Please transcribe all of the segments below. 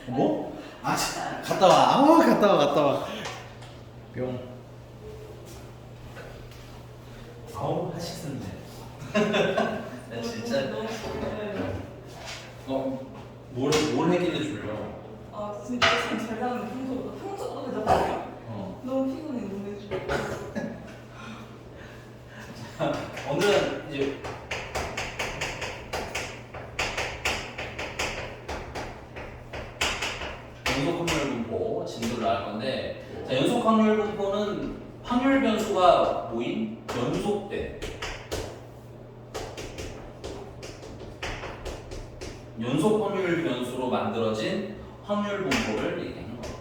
뭐? 아, 갔다 와. 아, 갔다 와. 뿅. 아우, 하식스네. 나 진짜. 너무 좋아요. 뭘 했길래 졸려? 아 진짜 지금 잘 자는 평소보다 그냥 봐요. 너무 피곤해 오늘. 오늘은 이제 연속 확률 분포 진도를 할 건데, 자, 연속 확률 분포는 확률 변수가 모인 연속된 연속 확률 변수로 만들어진 확률 분포를 얘기하는 거예요.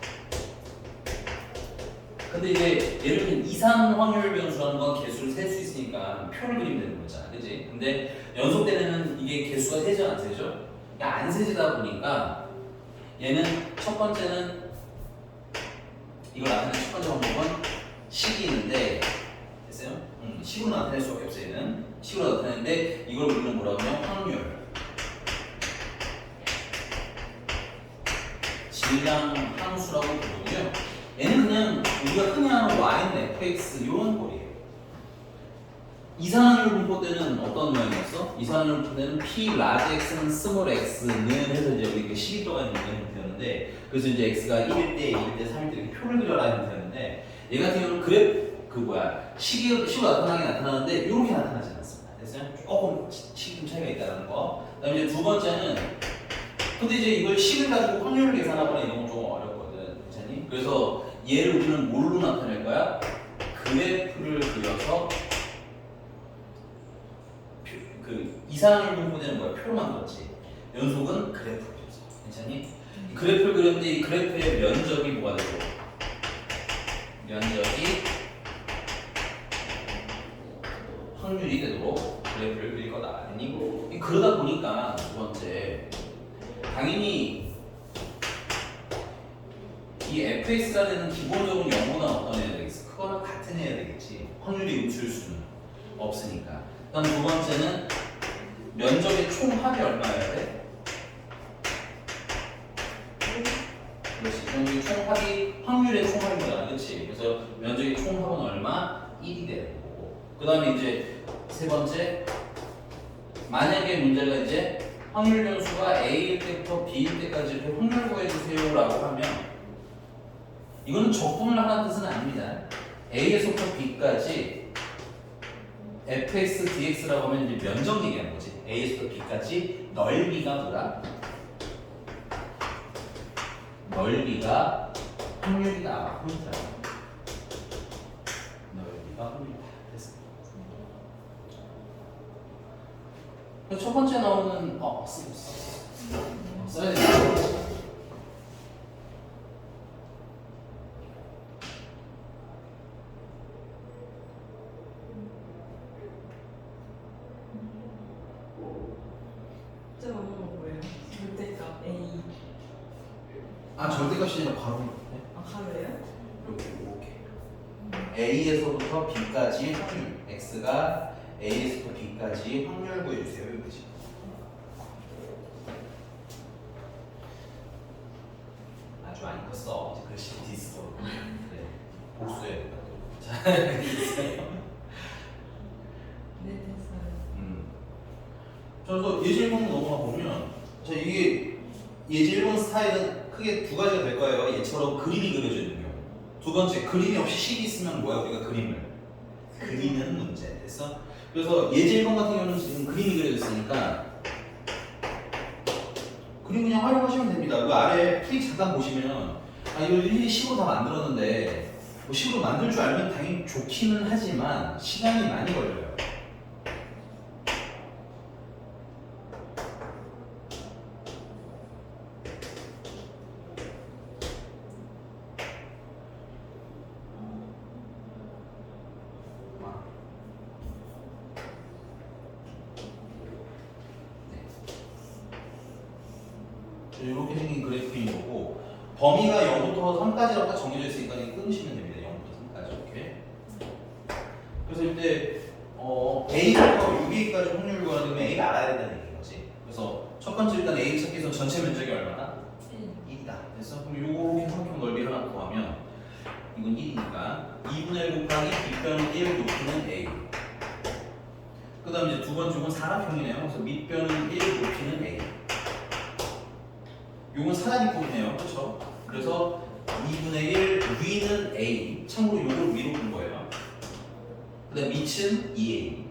근데 이제 예를 들면 이상 확률 변수라는 건 개수를 셀 수 있으니까 표를 그리면 되는 거잖아, 그치? 근데 연속되는 이게 개수가 세죠, 안 세죠? 안 세지다 보니까 얘는 첫 번째는 이걸 나타내는 첫 번째 방법은 식이 있는데, 됐어요? 식으로 나타낼 수밖에 없어요. 얘는 식으로 나타내는데 이걸 우리는 뭐라고 하면 확률, 질량 함수라고 부르고요. 얘는 그냥 우리가 흔히 하는 y는 fx 이런 꼴이에요. 이산화율 분포 때는 어떤 모양이었어? 이산화율 분포 때는 p large x는 small x는 해서 이제 우리 식이 들어가 있는 형태였는데, 그래서 이제 x가 1일 때, 2일 때, 3일 때 이렇게 표를 그려라 형태였는데, 얘 같은 경우는 식으로 나타나는데 이렇게 나타나지 않습니다. 됐어요? 조금 식이 좀 차이가 있다는 거. 그다음에 이제 두 번째는, 근데 이제 이걸 식을 가지고 확률을 계산하거나 이런 건 좀 어렵거든, 괜찮니? 그래서 얘를 우리는 뭘로 나타낼 거야? 그래프를 그려서 그 이상을 분포되는 거야. 표로 만들었지. 연속은 그래프를 그려서, 괜찮니? 그래프를 그렸는데 이 그래프의 면적이 뭐가 되고? 면적이 확률이 되도록 그래프를 그릴 거다. 아니고 그러다 보니까 두 번째, 당연히 이 fx가 되는 기본적인 0보다 어떤 애야 되겠어? 그거는 같은 애야 되겠지. 확률이 음수일 수는 없으니까. 그다음 두 번째는 면적의 총합이 얼마여야 돼? 그렇지. 면적의 총합이 확률의 총합인 거잖아, 그렇지? 그래서 면적의 총합은 얼마? 1이 되는 거고. 그다음에 이제 세 번째, 만약에 문제가 이제 확률 변수가 A일 때부터 B일 때까지 이렇게 확률 구해주세요라고 하면, 이거는 적분을 하는 뜻은 아닙니다. A에서부터 B까지 fx dx라고 하면 이제 면적 얘기하는 거지. A에서부터 B까지 넓이가 뭐다? 넓이가 확률이다. 넓이가 확률이다. 됐어. 첫 번째 나오는 써야 되나? 뭐예요? 절대값 A. 아, 절대값이 아니라 바로 아 가로예요? 이렇게 A에서부터 B까지 확률, X가 A에서부터 B까지 확률 구해주세요. 이거지. 아주 많이 컸어. 이제 글씨 디스도. 그래. 복수해야 된다. 자, 됐어요. 네 됐어요. 그래서 예제 1번 넘어가 보면, 자, 이게 예제 1번 스타일은 크게 두 가지가 될 거예요. 얘처럼 그림이 그려져 있는 경우. 두 번째, 그림이 없이 식이 있으면 뭐야? 우리가 그림을 그리는 문제. 됐어? 그래서 예제 1번 같은 경우는 지금 그림이 그려져 있으니까 그림 그냥 활용하시면 됩니다. 그 아래 프릭 잠깐 보시면, 이거 일일이 식으로 다 만들었는데, 뭐 식으로 만들 줄 알면 당연히 좋기는 하지만 시간이 많이 걸려요. 이렇게 생긴 그래프인 거고, 범위가 0부터 3까지라고 딱 정해져 있으니까 끊으시면 됩니다. 0부터 3까지 이렇게. 그래서 이때 A부터 6A까지 확률을 구하려면 A를 알아야 된다는 얘기인 거지. 그래서 첫 번째 일단 A 찾기 위해서 전체 면적이 얼마나? 1이야. 이다. 그래서 그럼 요렇게 삼각형 넓이 하나 구하면 이건 1이니까 2분의 1 곱하기 밑변은 1 높이는 a. 그 다음 이제 두 번째 요건 사각형이네요. 그래서 밑변은 1 높이는 a. 요건 사다리꼴이네요. 그렇죠? 그래서 2분의 1 위는 a. 참고로 요걸 위로 본 거예요. 그 다음 밑은 2a.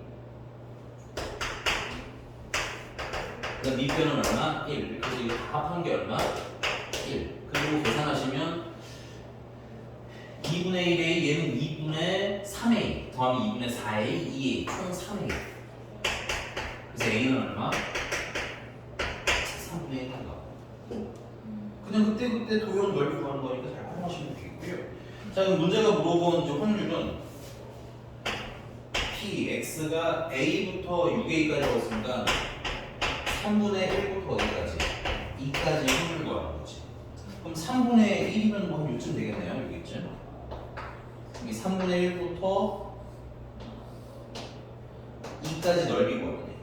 그 다음 밑변은 얼마? 1. 그래서 이거 다 합한 게 얼마? 1. 그리고 계산하시면 2분의 1a 얘는 2분의 3a 더하면 2분의 4a 2a 총 3a. 그래서 a는 얼마? 3분의 1 한가. 그냥 그때 도형 넓이 구하는 거니까 잘 활용하시면 되겠고요. 자, 그럼 문제가 물어본 이제 확률은 p x가 a부터 6a까지 왔으니까 3분의 1부터 어디까지? 2까지 확률 구하는 거지. 그럼 3분의 1이면 뭐 한 요쯤 되겠네요. 여기 있죠? 여기 3분의 1부터 2까지 넓이 구하면 돼.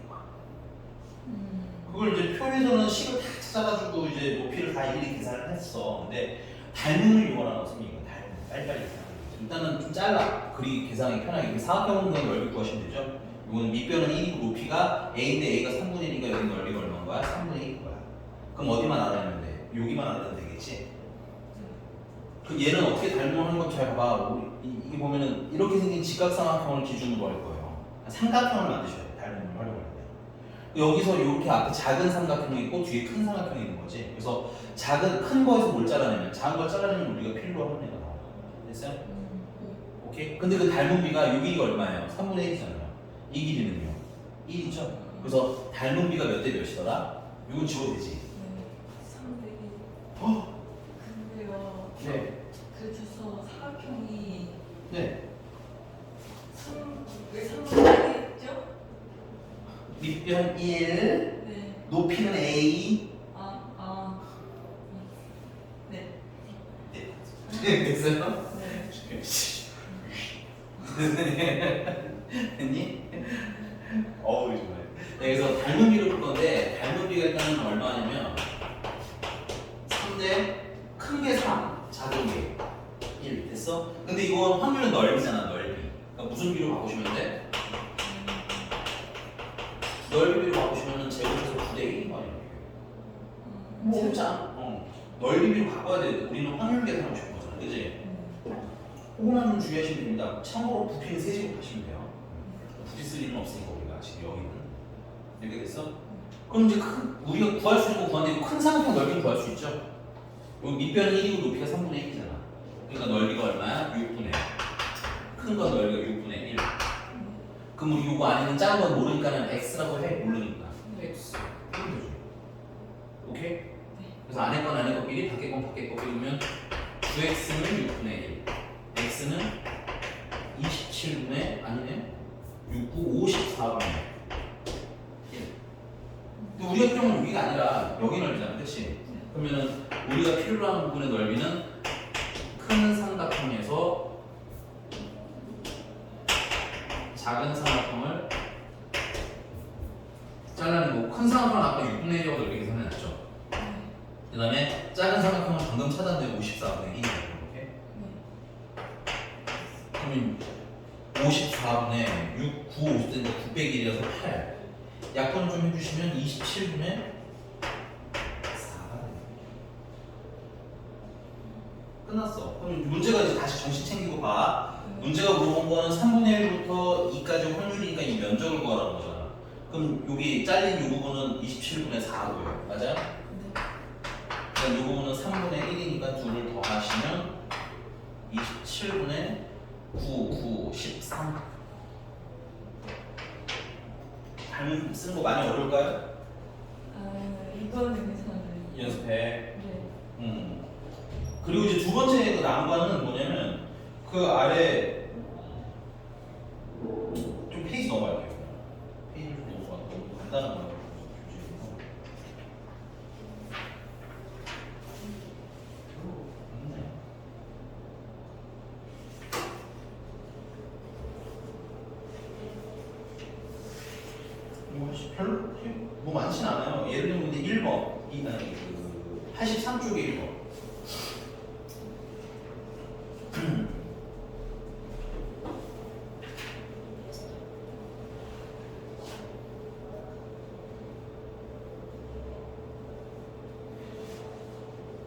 그걸 이제 표에서는 식을 다 찾아가지고 이제 높이를 다 일일이 계산을 했어. 근데 닮음을 이용하는 것은 이거 닮음. 빨리빨리 계산하는 거지. 일단은 좀 잘라. 그리기 계산하기 편하게. 사각형 공간 넓이 구하시면 되죠. 이거는 밑변은 1이고 높이가 a인데 a가 3분의 1이니까 여기 넓이가 얼마인 거야? 3분의 1인 거야. 그럼 어디만 알아내면 돼? 여기만 알아내면 되겠지? 그 얘는 어떻게 닮음하는 건 잘 봐봐. 이게 보면은 이렇게 생긴 직각삼각형을 기준으로 할 거예요. 삼각형을 만드셔야 돼. 닮음을 활용할 때. 여기서 이렇게 앞에 작은 삼각형이 있고 뒤에 큰 삼각형이 있는 거지. 그래서 큰 거에서 뭘 잘라내면 작은 걸 잘라내면 우리가 필요로 하는 애가 나와. 됐어요? 오케이? 근데 그 닮은 비가 요 길이가 얼마예요? 3분의 1이잖아요. 이 길이는요? 1이죠? 그래서 닮은 비가 몇 대 몇이더라? 이건 지워도 되지? 300이. 어? 근데요. 네. 그래서 사각형이 네. 왜 3분의 1이죠? 밑변 1, 네. 높이는 a. 네. 네. 됐어요? 네. 됐니? 어우 정말. 네, 그래서 닮은 비를 볼 건데 닮은 비가 일단은 얼마냐면 3대 큰 게 3, 작은 게 1. 됐어? 근데 이건 확률은 넓이잖아, 넓이. 그러니까 무슨 비로 바꾸시면 돼? 넓이비로 바꾸시면 제곱해서 9대 1인 거 아니에요? 뭐 없지 않아? 넓이비로 바꿔야 돼. 우리는 확률 계산하고 싶은 거잖아, 그지? 그거만 좀 주의하시면 됩니다. 참고로 부피는 3제곱 하시면 돼요. 굳이 쓸 일은 없으니까 우리가 지금 여기는. 이렇게 됐어? 그럼 이제 우리가 구할 수 있는 거 구하는데 큰 삼각형 넓이는 구할 수 있죠? 여기 밑변은 1이고 높이가 3분의 1이잖아. 그러니까 넓이가 얼마야? 6분의 1. 큰 건 넓이가 6분의 1. 그럼 우리 요거 안에는 작은 건 모르니까는 x라고 해. 모르니까. x. 그럼 되죠. 오케이? 그래서 안에 건 안에 거 비리, 밖에 건 밖에 거 비리면 9x는 6분의 1. x는 27분의 아니네. 6, 9, 54분의 1. 근데 우리가 필요한 건 여기가 아니라 여기 넓이잖아. 그치? 그러면은 우리가 필요로 하는 부분의 넓이는 큰 삼각형에서 작은 삼각형을 잘라내고 큰 삼각형은 아까 6분의 1이라고 넓게 계산해놨죠. 그 다음에 작은 삼각형은 방금 찾았는데 54분의 1이에요. 이렇게. 그러면 54분의 6, 9, 50인데 900일이라서 8. 약분 좀 해주시면 27분의 4가 돼요. 끝났어. 그럼 문제가 이제 다시 정신 챙기고 봐. 문제가 물어본 거는 3분의 1부터 2까지 확률이니까 이 면적을 구하라는 거잖아. 그럼 여기 잘린 이 부분은 27분의 4고요. 맞아요? 그럼 이 부분은 3분의 1이니까 둘을 더하시면 27분의 9, 9, 13. 닮음 쓰는 거 많이 어려울까요? 이거는 괜찮아요. 연습해. 네. 그리고 이제 두 번째 그 난관은 뭐냐면 그 아래 좀 페이지 넘어갈게요. 페이지 좀 넘어가. 너무 간단한 거예요. 별로 뭐 많진 않아요. 예를 들면 근데 1번 이 아니 그 83쪽에 1번.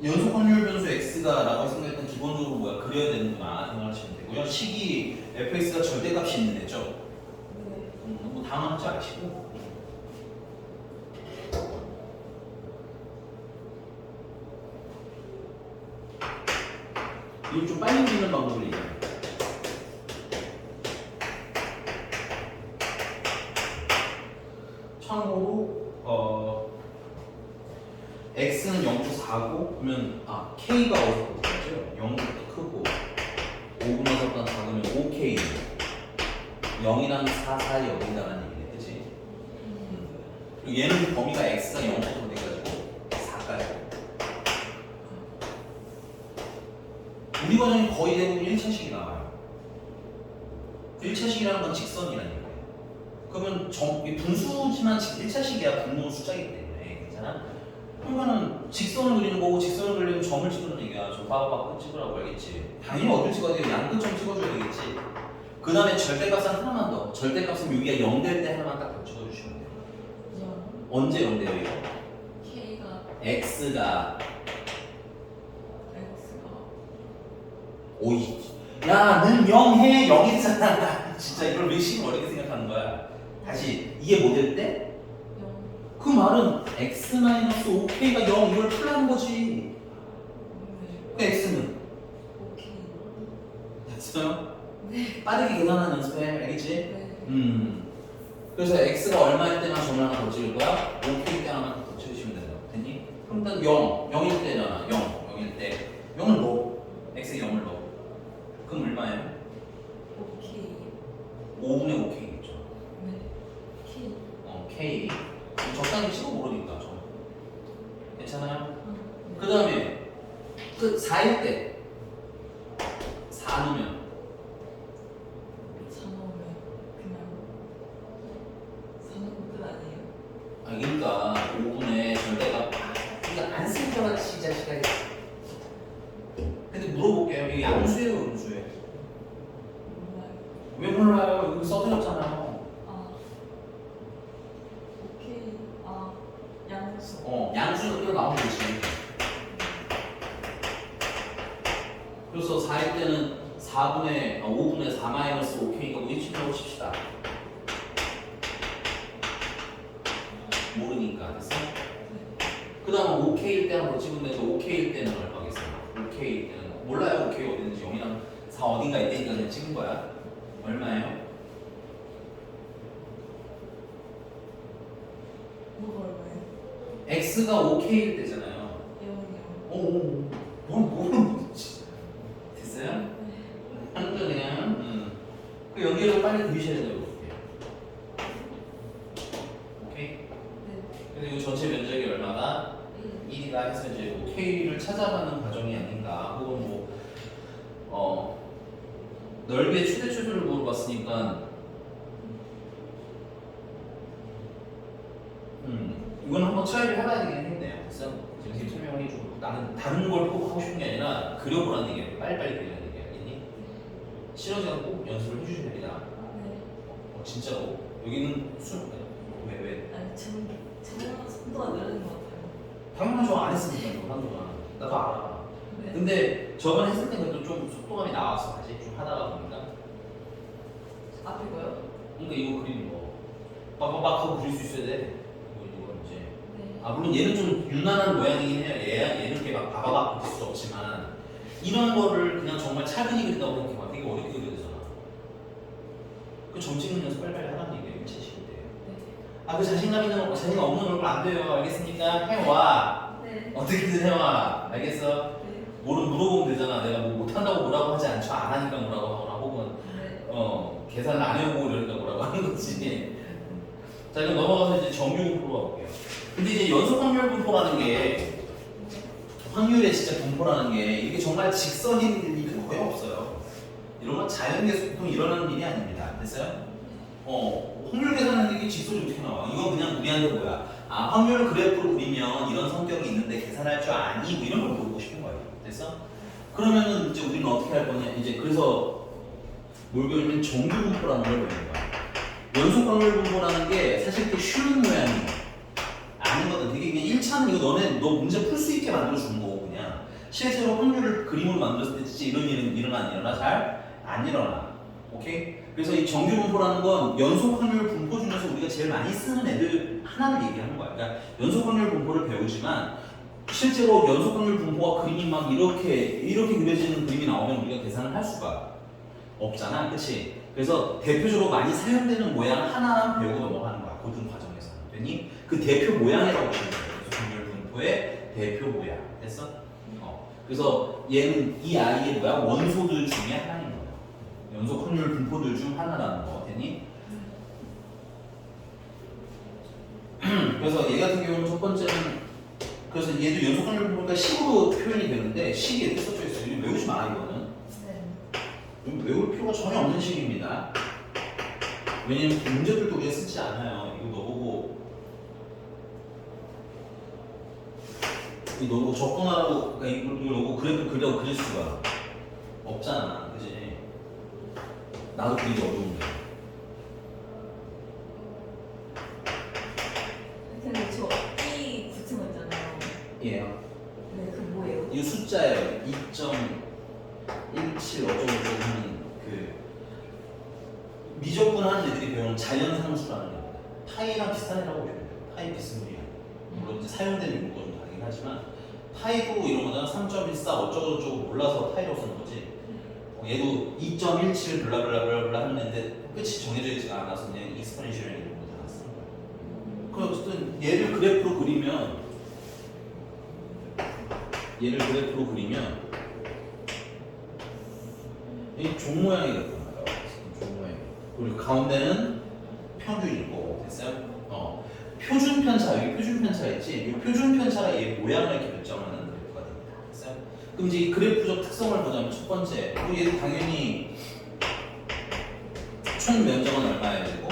연속 확률 변수 x가 라고 생각했던 기본적으로 뭐야? 그려야 되는구나 생각하시면 되고요. 식이 fx가 절대값이 있는 애죠. 네. 뭐 당황하지 마시고. 이걸 좀 빨리 그리는 방법을 얘기해요. 참고로 x는 0.4고 그러면 k가 어디서 크죠? 0부터 크고 5분에서보다 작으면 5k 0이랑 4 사이 어딘가라는 얘기네, 그치? 그리고 얘는 범위가 x가 0부터 돼가지고 4까지. 우리 과정이 거의 대부분 1차식이 나와요. 1차식이라는 건 직선이라는 얘기예요. 그러면 분수지만 1차식이야. 분모는 숫자이기 때문에 괜찮아? 그러면은 직선을 그리는 거고 직선을 그리면 점을 찍는 얘기야. 저 빠바바 끝 찍으라고 알겠지? 당연히 어딜 찍어야 돼요? 양끝점 찍어줘야 되겠지? 그 다음에 절대값은 하나만 더. 절대값은 여기가 0 될 때 하나만 딱 더 찍어주시면 돼요. 언제 0 돼요 이거? K가 X가 X가 오이. 야, 는 0 해. 0이잖아. 진짜 이걸 왜 식을 어렵게 생각하는 거야? 다시 이게 뭐 될 때? 0. 그 말은 x-5k가 0 이걸 풀라는 거지. 네. 그 x는 오케이. 됐어요? 네. 빠르게 계산하는 연습해. 알겠지? 네. 그래서 x가 얼마일 때만 점을 하나 더 찍을 거야? 5k일 때 하나만 더 찍으시면 된다. 됐니? 그럼 일단 0, 0일 때잖아. 0일 때 0을 넣어. x에 0을 넣어. 그럼 얼마예요? 오케이. 5분의 5k겠죠. 네. K. k. 적당히 찍어 모르니까 좀. 괜찮아요? 네. 그 다음에 그 4일 때 4 넣으면 4 넣으면 그냥 4 넣으면 끝 아니에요? 그러니까 5분의 절대가 그러니까 안 생겨봤지 이 자식아. 근데 물어볼게요. 이게 양수예요 음수예요? 몰라요. 왜 몰라요? 여기 써드렸잖아요. 오케이. 양수. 양수는 그냥 나오면 되지. 그래서 4일 때는 5분의 4 마이너스 5k니까 뭐 1층이라고 칩시다. 모르니까 됐어? 그 다음에 5k일 때 한번 찍으면 되죠. 5k일 때는 얼마겠어요? 5k일 때는 몰라요. 5k 어디 있는지 0이랑 4 어딘가 있다니까 그냥 찍은 거야. 얼마예요? 뭐가 얼마예요? x가 5k일 때잖아요. 0이요. 오, 뭘 모르는 거지? 됐어요? 하는 거 그냥. 그 연결을 빨리 그리셔야 돼요. 이렇게. 오케이? 네. 그래서 이 전체 면적이 얼마다? 1이다 해서 이제 뭐 K를 찾아가는 과정이 아닌가. 혹은 넓이의 최대 최소를 물어봤으니까 이건 한번 트라이를 해봐야 되긴 했네요. 그래서 지금 설명을 해주고 나는 다른 걸 꼭 하고 싶은 게 아니라 그려보라는 얘기예요. 빨리빨리 그리라는 얘기야. 알겠니? 싫어지면 꼭 연습을 해주셔야 됩니다. 네. 진짜로. 여기는 왜? 아니 저보다 속도가 느려진 것 같아요. 당연하죠. 안 했으니까 이거 한동안. 나도 알아. 네. 근데 저번에 했을 때 그래도 좀 속도감이 나왔어. 다시 좀 하다가 보니까. 앞에 거요? 그러니까 이거 그리는 거 빡빡빡 하고 그릴 수 있어야 돼. 이거 이제. 네. 물론 얘는 좀 유난한 모양이긴 해요. 얘는 이렇게 막 바바박 그릴 수 없지만 이런 거를 그냥 정말 차근히 그린다고 이렇게 막 되게 어렵게 그려야 되잖아. 그 점 찍는 연습 빨리빨리 하라는 얘기예요. 일체식인데. 네. 그 자신감 있는 거, 자신감 없는 얼굴 안 돼요. 알겠습니까? 해와. 네. 어떻게든 해와. 알겠어? 네. 물어보면 되잖아. 내가 뭐 못한다고 뭐라고 하지 않죠. 안 하니까 뭐라고 하거나 혹은 네. 계산을 안 해오고 이러니까 뭐라고 하는 거지. 자, 그럼 넘어가서 이제 정규 분포로 가볼게요. 근데 이제 연속 확률 분포라는 게 확률의 진짜 분포라는 게 이게 정말 직선인 일은 거의 없어요. 이런 건 자연계에서 보통 일어나는 일이 아닙니다. 됐어요? 확률 계산하는 게 직선이 어떻게 나와? 이건 그냥 우리한테 뭐야? 아, 확률 그래프로 그리면 이런 성격이 있는데 계산할 줄 아니? 뭐 이런 걸 물어보고 싶은 거예요. 됐어? 그러면은 이제 우리는 어떻게 할 거냐? 이제 그래서 뭘 배우면 정규분포라는 걸 배우는 거야. 연속 확률 분포라는 게 사실 그렇게 쉬운 모양이에요. 아니거든. 되게 그냥 1차는 이거 너 문제 풀 수 있게 만들어 주는 거고 그냥 실제로 확률을 그림으로 만들었을 때 진짜 이런 일은 일어나? 잘 안 일어나. 오케이? 그래서 이 정규분포라는 건 연속 확률 분포 중에서 우리가 제일 많이 쓰는 애들 하나를 얘기하는 거야. 그러니까 연속 확률 분포를 배우지만 실제로 연속 확률 분포가 그림이 막 이렇게 그려지는 그림이 나오면 우리가 계산을 할 수가 없잖아. 그치? 그래서 대표적으로 많이 사용되는 모양 하나만 배우고 넘어가는 거야. 고등 과정에서는. 됐니? 그 대표 모양이라고 보시면 돼요. 연속 확률 분포의 대표 모양. 됐어? 그래서 얘는 이 아이의 뭐야? 원소들 중에 하나인 거야. 연속 확률 분포들 중 하나라는 거. 됐니? 그래서 얘 같은 경우는 첫 번째는 그래서 얘도 연속 확률 분포가 식으로 표현이 되는데 식이 이렇게 써져 있어요. 이거 외우지 마 이거는. 네. 외울 필요가 전혀 없는 식입니다. 왜냐면 문제들도 우리가 쓰지 않아요. 이거 너보고 접근하라고 그러니까 이걸 너보고 그래프 그리라고 그릴 수가 없잖아. 그지? 나도 그리기 어려운데. 근데 저 이 붙은 거 있잖아요. 예. 네, 그 뭐예요? 이 숫자예요. 2.17 어쩌고저쩌고 하는 그 미적분하는 애들이 배우는 자연상수라는 겁니다. 파이랑 비슷한 애라고 보시면 돼요. 파이 비스무리한. 물론 이제 사용되는 용어가 좀 다르긴 하지만 파이도 이런 거잖아. 3.14 어쩌고저쩌고 몰라서 파이라고 쓰는 거지. 얘도 2.17 블라블라블라 하는 애인데 끝이 정해져 있지가 않아서 그냥 익스포넨셜 이런 거 다 쓰는 거야. 그럼 어쨌든 얘를 그래프로 그리면 이 종 모양이 됐단 말이야. 종 모양. 그리고 가운데는 평균이고 됐어요? 표준 편차 여기 표준 편차 있지? 이 표준 편차가 얘 모양을 이렇게 결정하는 그래프가 됩니다. 됐어요? 그럼 이제 이 그래프적 특성을 보자면 첫 번째, 얘도 당연히 총 면적은 얼마여야 되고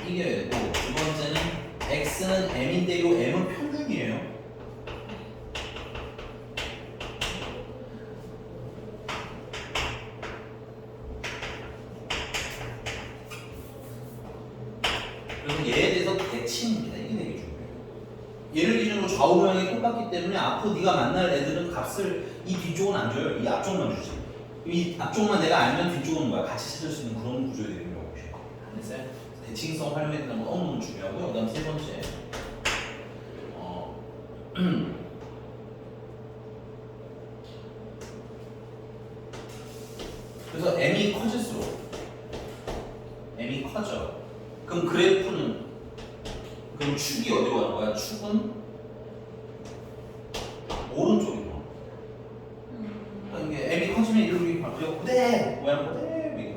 이겨야 되고 두 번째는 x는 m인데 이 m은 평균이에요. 그래서 얘에 대해서 대칭입니다. 이게 되게 중요해요. 얘를 기준으로 좌우 모양이 똑같기 때문에 앞으로 네가 만날 애들은 값을 이 뒤쪽은 안 줘요. 이 앞쪽만 주지. 이 앞쪽만 내가 알면 뒤쪽은 뭐야? 같이 찾을 수 있는 그런 구조에 되는 경우죠. 됐어요? 대칭성 활용에 대한 건 너무 중요하고요. 그 다음 세 번째. 그래서 m이 커질수록 m이 커져. 그럼 그래프는 그럼 축이 어디로 가는 거야? 축은 오른쪽이고. 그러니까 이게 m이 커지면 이렇게 바뀌고 그대 모양 그대 이게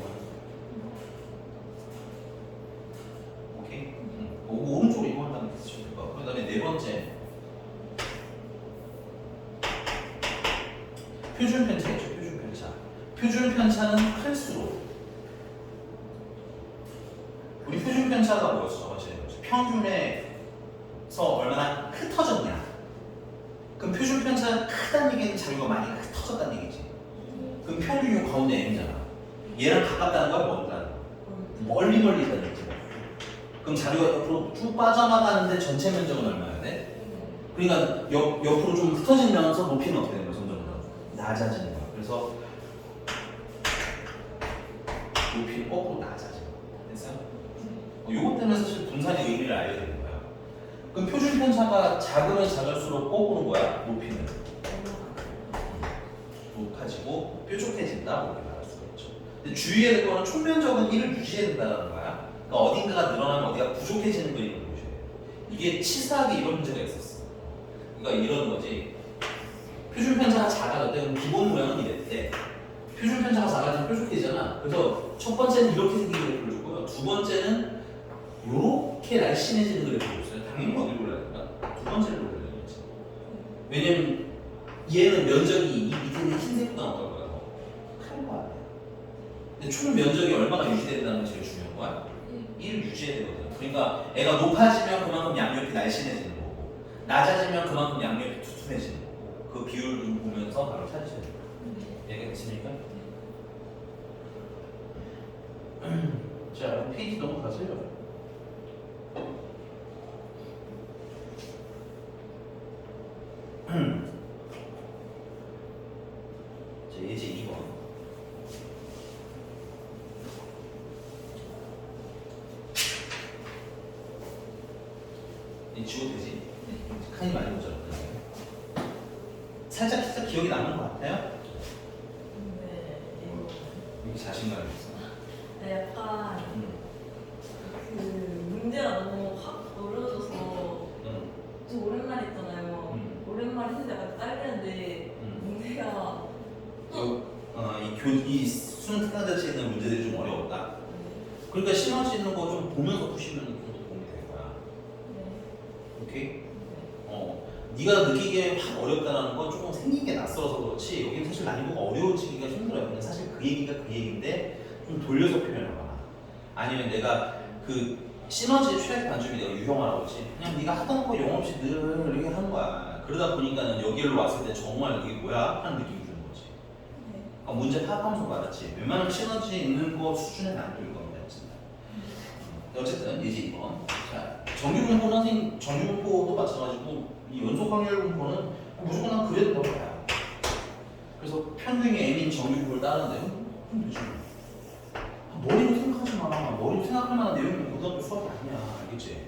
오케이. 오른쪽으로 이동한다는 뜻이죠. 그다음에 네 번째 표준 편차겠죠. 표준 편차. 표준 편차는 클수록 우리 표준 편차가 뭐였어? 저번에 평균에서 얼마나 흩어졌냐. 그럼 표준 편차가 크다는 얘기는 자료가 많이 흩어졌다는 얘기지. 그럼 평균이 가운데 m이잖아. 얘랑 가깝다는 건 뭔가 멀리 있다는 얘기지. 그럼 자료가 옆으로 쭉 빠져나가는데 전체 면적은 얼마야 돼? 그러니까 옆으로 좀 흩어지면서 높이는 어떻게 되는 거야? 점점 낮아지는 거야. 그래서 높이는 거꾸로 낮아지는 거야. 됐어요? 요것 때문에 사실 분산의 의미를 알게 되는 거야. 그럼 표준 편차가 작으면 작을수록 거꾸로 뭐야? 높이는 높아지고 뾰족해진다. 이렇게 말할 수가 있죠. 근데 주의해야 될 거는 총면적은 1을 유지해야 된다는 거야. 그러니까 어딘가가 늘어나면 어디가 부족해지는 그림을 보셔야 돼요. 이게 치사하게 이런 문제가 있었어. 그러니까 이런 거지. 표준 편차가 작아졌대. 그럼 기본 모양은 이랬대. 표준 편차가 작아지면 뾰족해지잖아. 그래서 첫 번째는 이렇게 생긴 그래프를 줬고요. 두 번째는 이렇게 날씬해지는 그래프를 줬어요. 당연히 어디로 올라야 될까? 두 번째를 올려야 되겠지. 왜냐면 얘는 면적이 이 밑에 있는 흰색보다 어떨 거야? 큰 거야. 근데 총 면적이 얼마나 유지된다는 게 제일 중요한 거야? 1을 유지해야 되거든. 그러니까 애가 높아지면 그만큼 양옆이 날씬해지는 거고 낮아지면 그만큼 양옆이 두툼해지는 거고 그 비율을 보면서 바로 찾으셔야 돼요. 얘가 됐습니까? 자, 페이지 넘어가세요. 자, 예제 2번. 이 지워도 되지? 칸이 많이 모자랐다. 살짝 기억이 남는 것 같아요? 네. 여기 자신감이 있어. 네, 약간 그 문제가 너무 확 어려워져서 좀 오랜만에 했잖아요. 오랜만에 해서 약간 딸리는데 문제가 이 수능 특강자체에 있는 문제들이 좀 어려웠다. 그러니까 심할 수 있는 거 좀 보면서 푸시면 좀 더 도움이 될 거야. 오케이? 네가 느끼기에 확 어렵다는 건 조금 생긴 게 낯설어서 그렇지 여기 사실 난이도가 어려워지기가 힘들어요. 그냥 사실 그 얘기가 그 얘기인데 좀 돌려서 표현하거나 아니면 내가 그 시너지의 최악 반점이 내가 유형화라고 했지. 그냥 네가 하던 거 영없이 늘 이렇게 하는 거야. 그러다 보니까는 여기로 왔을 때 정말 이게 뭐야? 하는 느낌이 드는 거지. 그러니까 문제 파악하면서 말았지. 웬만하면 시너지 있는 거 수준에는 안 될 겁니다. 진짜. 어쨌든 예제 2번. 자, 정규분포는 선생님 정규분포도 마찬가지고 이 연속 확률 분포는 무조건 난 그래도 넣어봐요. 그래서 편중의 m인 정규분포를 따르는데 그럼 되지. 머리로 생각하지 마. 머리로 생각할 만한 내용이 고등학교 수업이 아니야. 알겠지?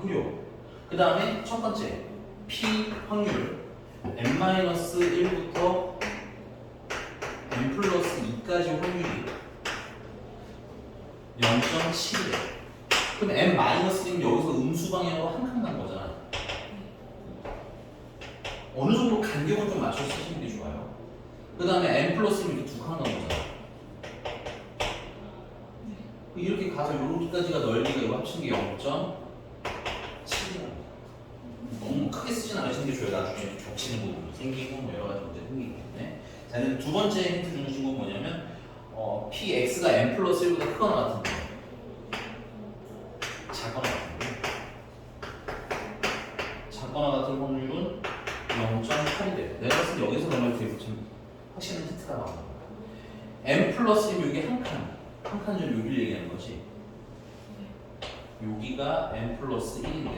그려. 그 다음에 첫 번째 P 확률 n-1부터 n+2까지 확률이 0.7이래. 그럼 n-1는 여기서 음수 방향으로 한 칸 간 거잖아. 어느 정도 간격을 좀 맞춰서 쓰시는 게 좋아요. 그 다음에 n+1은 이렇게 두 칸 간 거잖아. 이렇게 가서 여기까지가 넓이가 이거 합친 게 0.7이야. 너무 크게 쓰진 않으시는 게 좋아요. 나중에 겹치는 부분이 생기고 뭐 여러 가지 문제 생기기 때문에. 자, 그럼 두 번째 힌트 주신 건 뭐냐면 px가 n+1보다 크거나 같은데 작거나 같은 확률은 0.8이래. 내가 봤을 때 여기서 정말 되게 좀 확실한 힌트가 나온다. n+1면 이게 한 칸 좀 여기를 얘기하는 거지. 여기가 n+1인데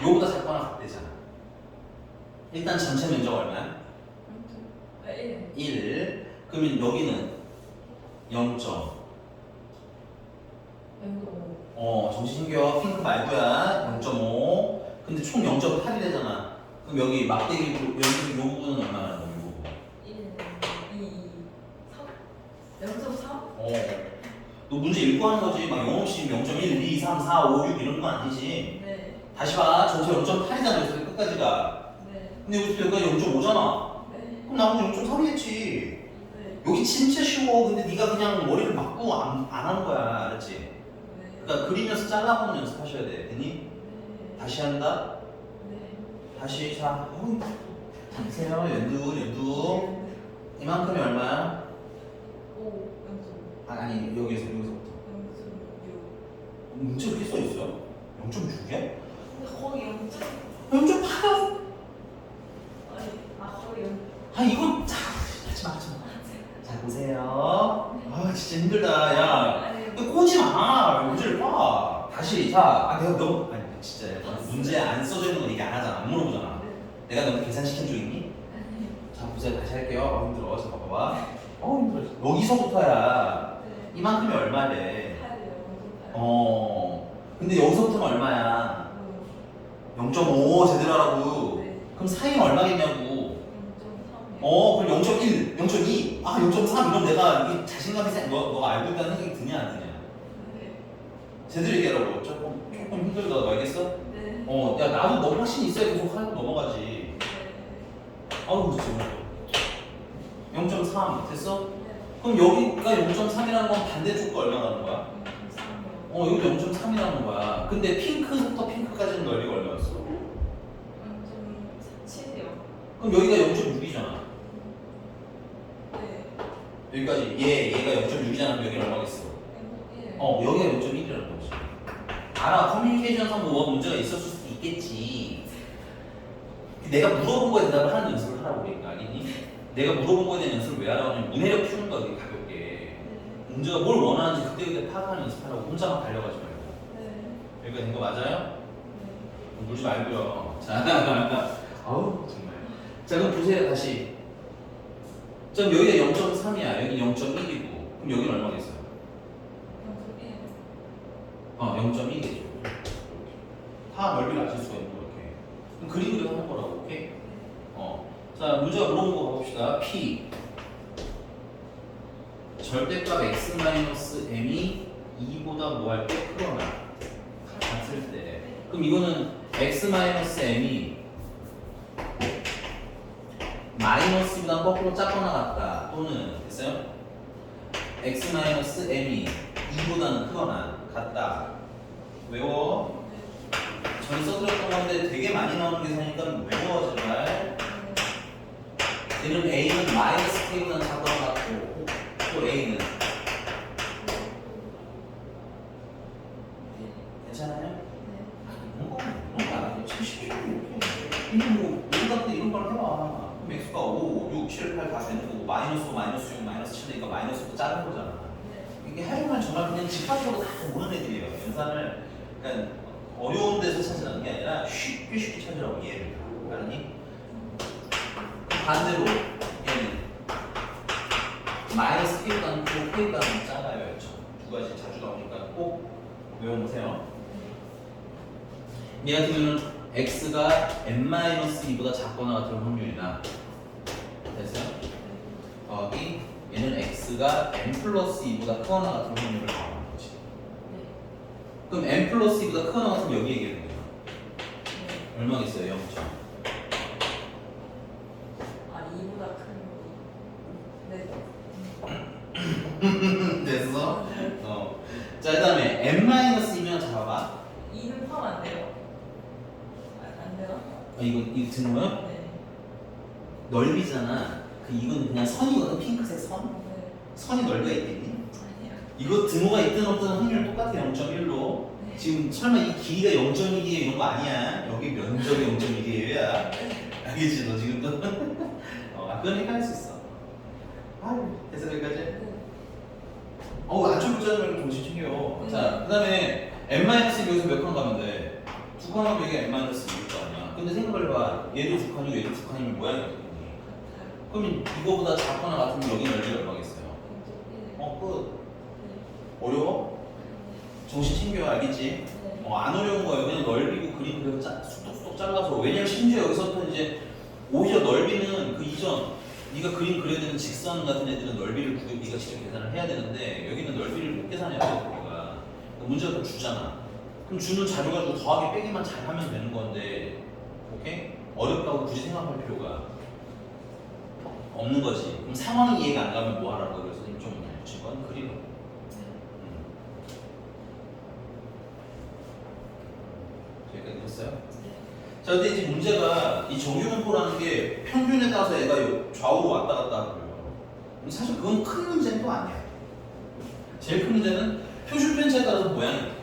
요보다 작거나 같대잖아. 일단 전체 면적 얼마야? 1. 그러면 여기는 0. 정신신경 핑크 말고야 0.5. 근데 총 0.8이 되잖아. 그럼 여기 막대기 여기 요 부분은 얼마나 나요? 이 부분? 1, 2, 3? 0.3? 너 문제 읽고 하는 거지. 막 영업식 0.1, 2, 3, 4, 5, 6 이런 건 아니지. 네. 다시 봐. 전체 0.8이잖아. 여기서 끝까지가. 네. 근데 여기서 여기까지 0.5잖아. 네. 그럼 나머지 0.3이겠지. 네. 여기 진짜 쉬워. 근데 네가 그냥 머리를 막고 안 하는 거야. 알았지? 네. 그러니까 그리면서 잘라보는 연습하셔야 돼. 됐니? 네. 다시 한다. 네. 다시 자. 보세요. 연두. 이만큼이 얼마야? 5, 아니 여기서부터. 0.6. 문제 이렇게 써 있어요? 0.6이야? 근데 거의 0. 0.8이야. 거의 0. 이거 하지 마. 자 보세요. 진짜 힘들다. 야, 꼬지 마. 문제를 봐. 다시 자. 내가 너 진짜 문제 안 써져 있는 거 얘기 안 하잖아. 안 물어보잖아. 내가 너한테 계산시킨 적 있니? 자 보세요. 다시 할게요. 힘들어. 자 봐봐. 힘들어. 여기서부터야. 이만큼이 얼마래? 8이에요. 근데 여기서부터는 얼마야? 0.5 제대로 하라고. 네. 그럼 사이는 얼마겠냐고. 0.3. 그럼 0.1, 0.2, 0.3 이러면 내가 이게 자신감이 너가 알고 있다는 생각이 드냐 안 드냐? 네. 제대로 얘기하라고. 조금 힘들다. 너 알겠어? 네. 야 나도 너 확신 있어야 계속 하고 넘어가지. 네. 아우 진짜. 0.3 됐어? 네. 그럼 여기가 0.3이라는 건 반대쪽과 얼마 나는 거야? 0.3이요. 여기도 0.3이라는 거야. 근데 핑크부터 핑크까지는 넓이가 얼마였어? 0.7이요. 그럼 여기가 0.6이잖아. 네. 여기까지 얘가 0.6이잖아. 여기는 얼마겠어? 1. 여기가 0.1이라는 거지. 알아. 커뮤니케이션상 뭐 문제가 있었을 수도 있겠지. 내가 물어본 거에 대답을 하는 연습을 하라고 그러니까 알겠니? 내가 물어본 거에 대한 연습을 왜 하라고 하냐면 문해력 키우는 거야. 가볍게. 문제가 뭘 원하는지 그때그때 파악하는 연습하라고 혼자만 달려가지 말고. 여기가 된 거 맞아요? 물지 말고요. 자, 아우 정말. 자 그럼 보세요 다시. 자 여기가 0.3이야. 여기 0.1이고. 그럼 여기는 얼마겠어요? 0.1이겠죠. 다 넓이를 아실 수가 있는 거 이렇게. 그럼 그림 그려 하는 거라고, 오케이? 자 문제가 물어본 거 봐봅시다. P 절대값 x-m이 2보다 뭐 할 때 크거나 같을 때. 그럼 이거는 x-m이 마이너스보다 거꾸로 작거나 같다. 또는 됐어요? x-m이 2보다는 크거나 같다. 외워. 전에 써드렸던 건데 되게 많이 나오는 계산이니까 외워 제발. 얘는 a는 마이너스 k보다는 작거나 같고 또 a는 괜찮아요? 이런 거 알아요. 참 쉽죠. 이거 뭐 우리가 때 이런 걸 해봐. 그럼 x가 5, 6, 7, 8 다 되는 거고 마이너스 5, 마이너스 6, 마이너스 7이니까 마이너스도 작은 거잖아. 이게 하려면 정말 그냥 직관적으로 다 오는 애들이에요. 연산을 그러니까 어려운 데서 찾으라는 게 아니라 쉽게 찾으라고 이해를 다. 알았니? 반대로 얘는 마이너스 k보다는 크고 k보다는 작아요. 두 가지 자주 나오니까 꼭 외워보세요. 얘 같은 경우는 x가 n-2보다 작거나 같은 확률이나 됐어요? 거기 얘는 x가 n+2보다 크거나 같은 확률을 가하는 거지. 그럼 n+2보다 크거나 같으면 여기 얘기하는 거예요. 얼마겠어요? 0. 2보다 큰 거. 됐어? 자, 그 다음에 n-2면 잡아봐. 2는 포함 안 돼요. 안 되나? 이거 듣는 거요? 네. 넓이잖아. 이건 그냥 선이거든. 핑크색 선. 네. 선이 넓이가 있겠니? 아니야. 이거 등호가 있든 없든 확률 똑같아. 0.1로. 네. 지금 설마 이 길이가 0.2에 이런 거 아니야? 여기 면적이 0.2야. 알겠지? 너 지금 또? 그건 헷갈릴 수 있어. 아유, 됐어 여기까지? 네. 안쪽 글자는 말고 정신 챙겨. 자, 그 다음에 n-1 여기서 몇 칸 가면 돼? 두 칸 하면 여기 n-2일 거 아니야. 근데 생각을 해봐. 얘도 두 칸이고 얘도 두 칸이면 모양이 어떻게 돼? 그럼 이거보다 작거나 같으면 여기 넓이가 얼마겠어요? 끝. 어려워? 정신 챙겨야 알겠지? 안 어려운 거예요. 그냥 넓이고 그림 그려서 쏙쏙 잘라서. 왜냐면 심지어 여기서부터 이제 오히려 넓이는 그 이전 네가 그림 그려야 되는 직선 같은 애들은 넓이를 네가 직접 계산을 해야 되는데 여기는 넓이를 못 계산해야 돼 우리가. 문제가 또 주잖아. 그럼 주는 자료 가지고 더하기 빼기만 잘하면 되는 건데, 오케이? 어렵다고 굳이 생각할 필요가 없는 거지. 그럼 상황이 이해가 안 가면 뭐 하라고 그래서 좀 붙인 건 그리고. 여기까지 됐어요? 자, 근데 이제 문제가 이 정규분포라는 게 평균에 따라서 얘가 좌우로 왔다 갔다 하고요. 사실 그건 큰 문제는 또 아니야. 제일 큰 문제는 표준 편차에 따라서 모양이 어떻게 돼?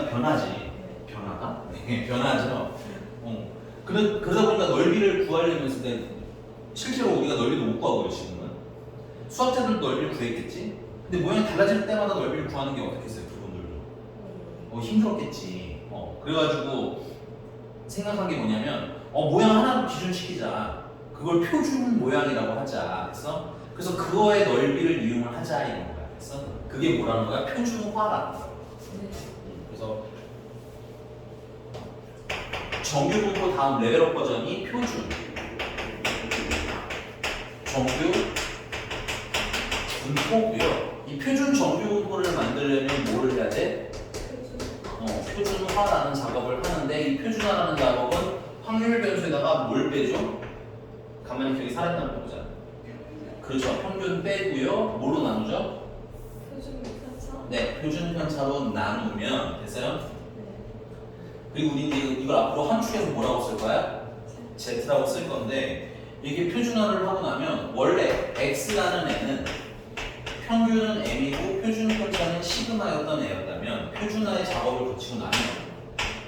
변하지. 변하다? 네, 변하죠. 그러다 보니까 넓이를 구하려면 실제로 우리가 넓이도 못 구하고요, 지금은. 수학자들도 넓이를 구했겠지? 근데 모양이 달라질 때마다 넓이를 구하는 게 어떻겠어요, 그분들도? 힘들었겠지. 그래가지고 생각한 게 뭐냐면, 모양 하나로 기준시키자. 그걸 표준 모양이라고 하자. 그래서 그거의 넓이를 이용을 하자, 이런 거야. 그게 뭐라는 거야? 표준화라는 거야. 그래서 정규분포 다음 레벨업 버전이 표준. 정규 분포고요. 이 표준 정규 분포를 만들려면 뭐를 해야 돼? 표준화라는 작업을 하는데 이 표준화라는 작업은 확률 변수에다가 뭘 빼죠? 가만히 기억이 살아있나 보자. 그렇죠. 평균 빼고요. 뭐로 나누죠? 표준 편차? 네, 표준 편차로 나누면 됐어요? 네. 그리고 우리 이걸 앞으로 함축해서 뭐라고 쓸 거야? Z라고 쓸 건데 이게 표준화를 하고 나면 원래 X라는 애는 평균은 m이고 표준 편차는 시그마였던 애였다면 표준화의 작업을 거치고 나면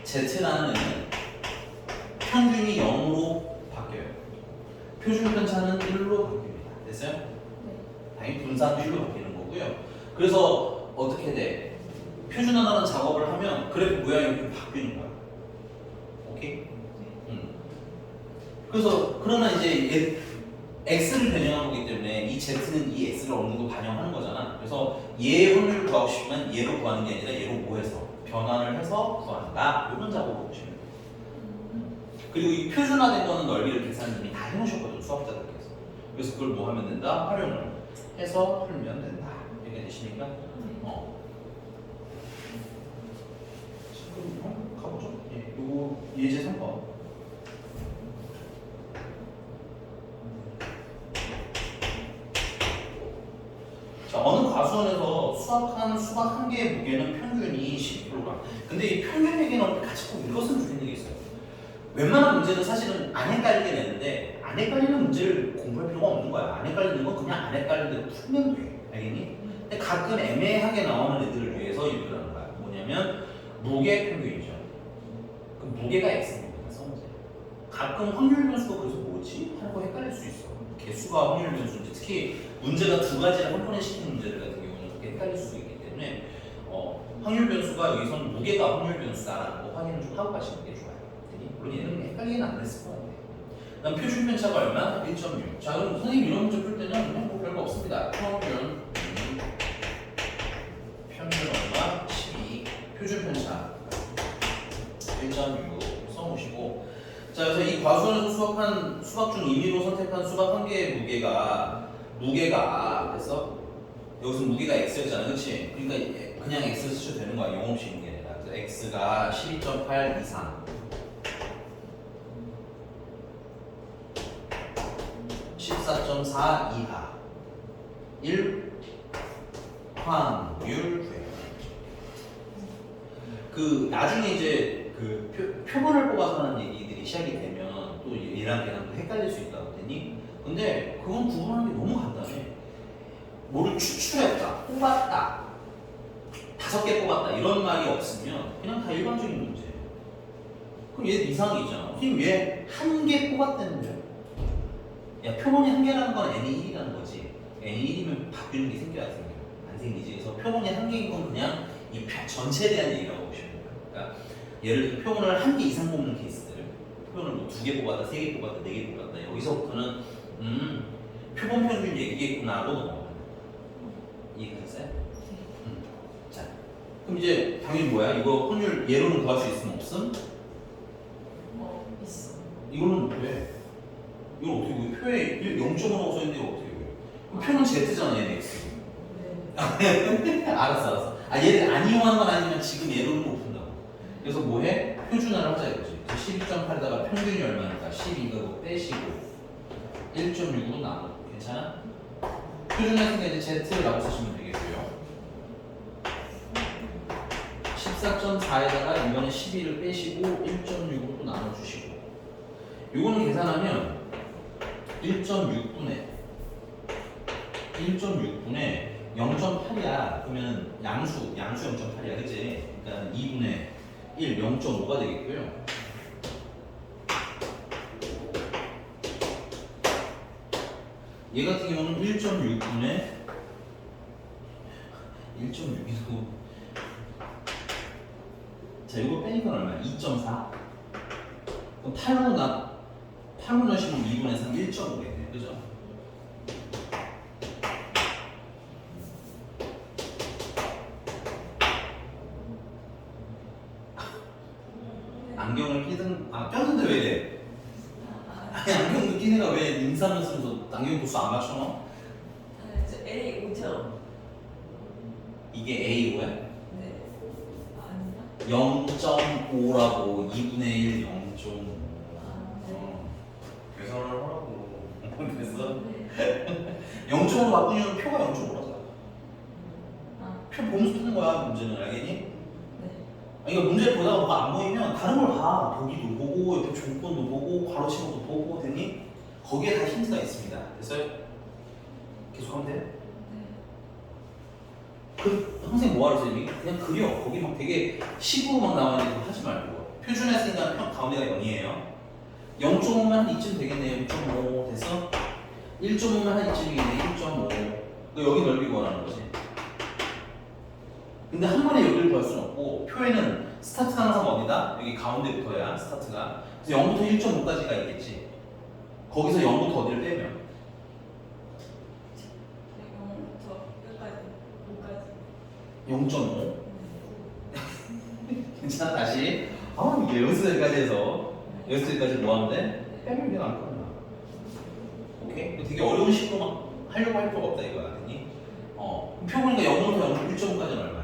z라는 애는 평균이 0으로 바뀌어요. 표준 편차는 1로 바뀝니다. 됐어요? 네. 당연히 분산도 1로 바뀌는 거고요. 그래서 어떻게 돼? 표준화라는 작업을 하면 그래프 모양이 이렇게 바뀌는 거야. 오케이? 그래서 그러나 이제 x를 변형한 거기 때문에 이 z는 이 x를 어느 정도 반영하는 거잖아. 그래서 얘의 확률을 구하고 싶으면 얘로 구하는 게 아니라 얘로 뭐 해서 변환을 해서 구한다. 이런 작업을 보시면 돼요. 그리고 이 표준화된 거는 넓이를 계산님이 다 해놓으셨거든, 수학자들께서. 그래서 그걸 뭐 하면 된다? 활용을 해서 풀면 된다. 이렇게 되시니까 그럼 가보죠. 예, 요거 예제 3번. 자, 어느 가수원에서 수확한 수박 한 개의 무게는 평균이 10kg. 근데 이 평균 얘기는 같이 꼭 읽었으면 좋겠는 게 있어요. 웬만한 문제는 사실은 안 헷갈리게 되는데 안 헷갈리는 문제를 공부할 필요가 없는 거야. 안 헷갈리는 건 그냥 안 헷갈리는 대로 풀면 돼. 알겠니? 근데 가끔 애매하게 나오는 애들을 위해서 이렇게 하는 거야. 뭐냐면 무게 평균이죠. 그 무게가 x입니다. 써보세요. 가끔 확률 변수가 그래서 뭐지? 하고 헷갈릴 수 있어. 개수가 확률 변수인지 특히 문제가 두 가지를 한번에 시키는 문제들 같은 경우는 그렇게 헷갈릴 수 있기 때문에 확률 변수가 여기서는 무게가 확률 변수다라는 거 확인을 좀 하고 가시는 게 좋아요. 물론 얘는 헷갈리긴 안 했을 것 같아요. 그다음 표준 편차가 얼마? 1.6. 자, 그럼 선생님 이런 문제 풀 때는 그냥 뭐 별거 없습니다. 평균 얼마? 12. 표준 편차 1.6 써놓으시고. 자, 그래서 이 과수원에서 수확한 수박 중 임의로 선택한 수박 한 개의 무게가 그래서 여기서 무게가 x였잖아, 그렇지? 그러니까 그냥 x 쓰셔도 되는 거야, 영 없이 있는 게 아니라. 그래서 x가 12.8 이상. 14.4 이하 1 확률 그 나중에 이제 그 표본을 뽑아서 하는 얘기들이 시작이 되면 또 얘랑 걔랑 또 헷갈릴 수 있다고 했더니 근데 그건 구분하는 게 너무 간단해. 뭐를 추출했다, 뽑았다, 5개 뽑았다 이런 말이 없으면 그냥 다 일반적인 문제. 그럼 얘 이상이 있잖아. 선생님 왜 한 개 뽑았다는 거야? 야, 표본이 한 개라는 건 n이 1이라는 거지. n이 1이면 바뀌는 게 생겨야 생겨. 안 생기지. 그래서 표본이 한 개인 건 그냥 이 전체에 대한 얘기라고 보시면 돼요. 그러니까 예를 들어 표본을 한 개 이상 뽑는 케이스들. 표본을 뭐 2개 뽑았다, 3개 뽑았다, 4개 뽑았다. 여기서부터는 표본 평균 얘기겠구나로 넘어가요. 이해가셨어요? 자, 그럼 이제 당연히 뭐야? 이거 확률 예로는 구할 수 있으면 없음? 있어. 이거는 왜? 이걸 어떻게 구해? 표에 0.5라고 써있는데 이거 어떻게 구해? 그럼 표는 Z잖아, 얘는 X. 네. 알았어. 아, 얘를 안 이용하는 건 아니면 지금 얘로는 못 푼다고. 그래서 뭐해? 표준화를 하자 이거지. 12.8에다가 평균이 얼마니까 12가 빼시고 1.6으로 나눠. 괜찮아? 표준화에서 이제 Z라고 쓰시면 되겠고요. 14.4에다가 이번에 12를 빼시고 1.6으로 또 나눠주시고 요거는 계산하면 1.6분의 0.8이야. 그러면 양수 0.8이야, 그치? 그러니까 2분의 1, 0.5가 되겠고요. 얘 같은 경우는 1.6분의 1.6이고 자, 이거 빼니까 얼마야? 2.4. 그럼 8분 하시면 2분의 3, 1.5겠네, 그죠? 안경을 꼈는데 왜 이래? 아니, 안경 낀 애가 왜 인사를 쓰면서 안경 도수 안 맞춰? 저 A 5죠. 이게 A5야? 네. 아니야? 0.5라고 2분의 1, 0.5. 아, 네. 계산을 하라고. 그래서 네. 0.5로 바꾸면 표가 0.5라서. 아, 표 보면서 푸는 거야, 문제는. 알겠니? 네. 이거 문제를 보다가 뭐가 안 보이면 다른 걸 봐. 보기도 보고, 옆에 조건도 보고, 괄호치는 것도 보고, 되니 거기에 다 힌트가 있습니다. 됐어요? 계속하면 돼요? 네. 뭐하러 써? 그냥 그려. 거기 막 되게 식으로 막 나와있는 거 하지 말고. 표준했으니까 가운데가 0이에요. 0.5면 한 이쯤 되겠네요. 1.5 됐어? 1.5면 한 이쯤이겠네. 1.5. 여기 넓이 구하라는 거지. 근데 한 번에 여기를 구할 수는 없고 표에는 스타트가 항상 어디다? 여기 가운데부터야 스타트가. 그래서 0부터 1.5까지가 있겠지. 거기서 0부터 어디를 빼면 0.5. 괜찮아 다시. 이게 여기서 여기까지 해서 여기서 여기까지 뭐 하면 돼? 빼면 그냥 안 끝나. 오케이? 되게 어려운 식으로 막 하려고 할 필요가 없다 이거야. 아니? 표 보니까 0부터 1.5까지는 얼마야?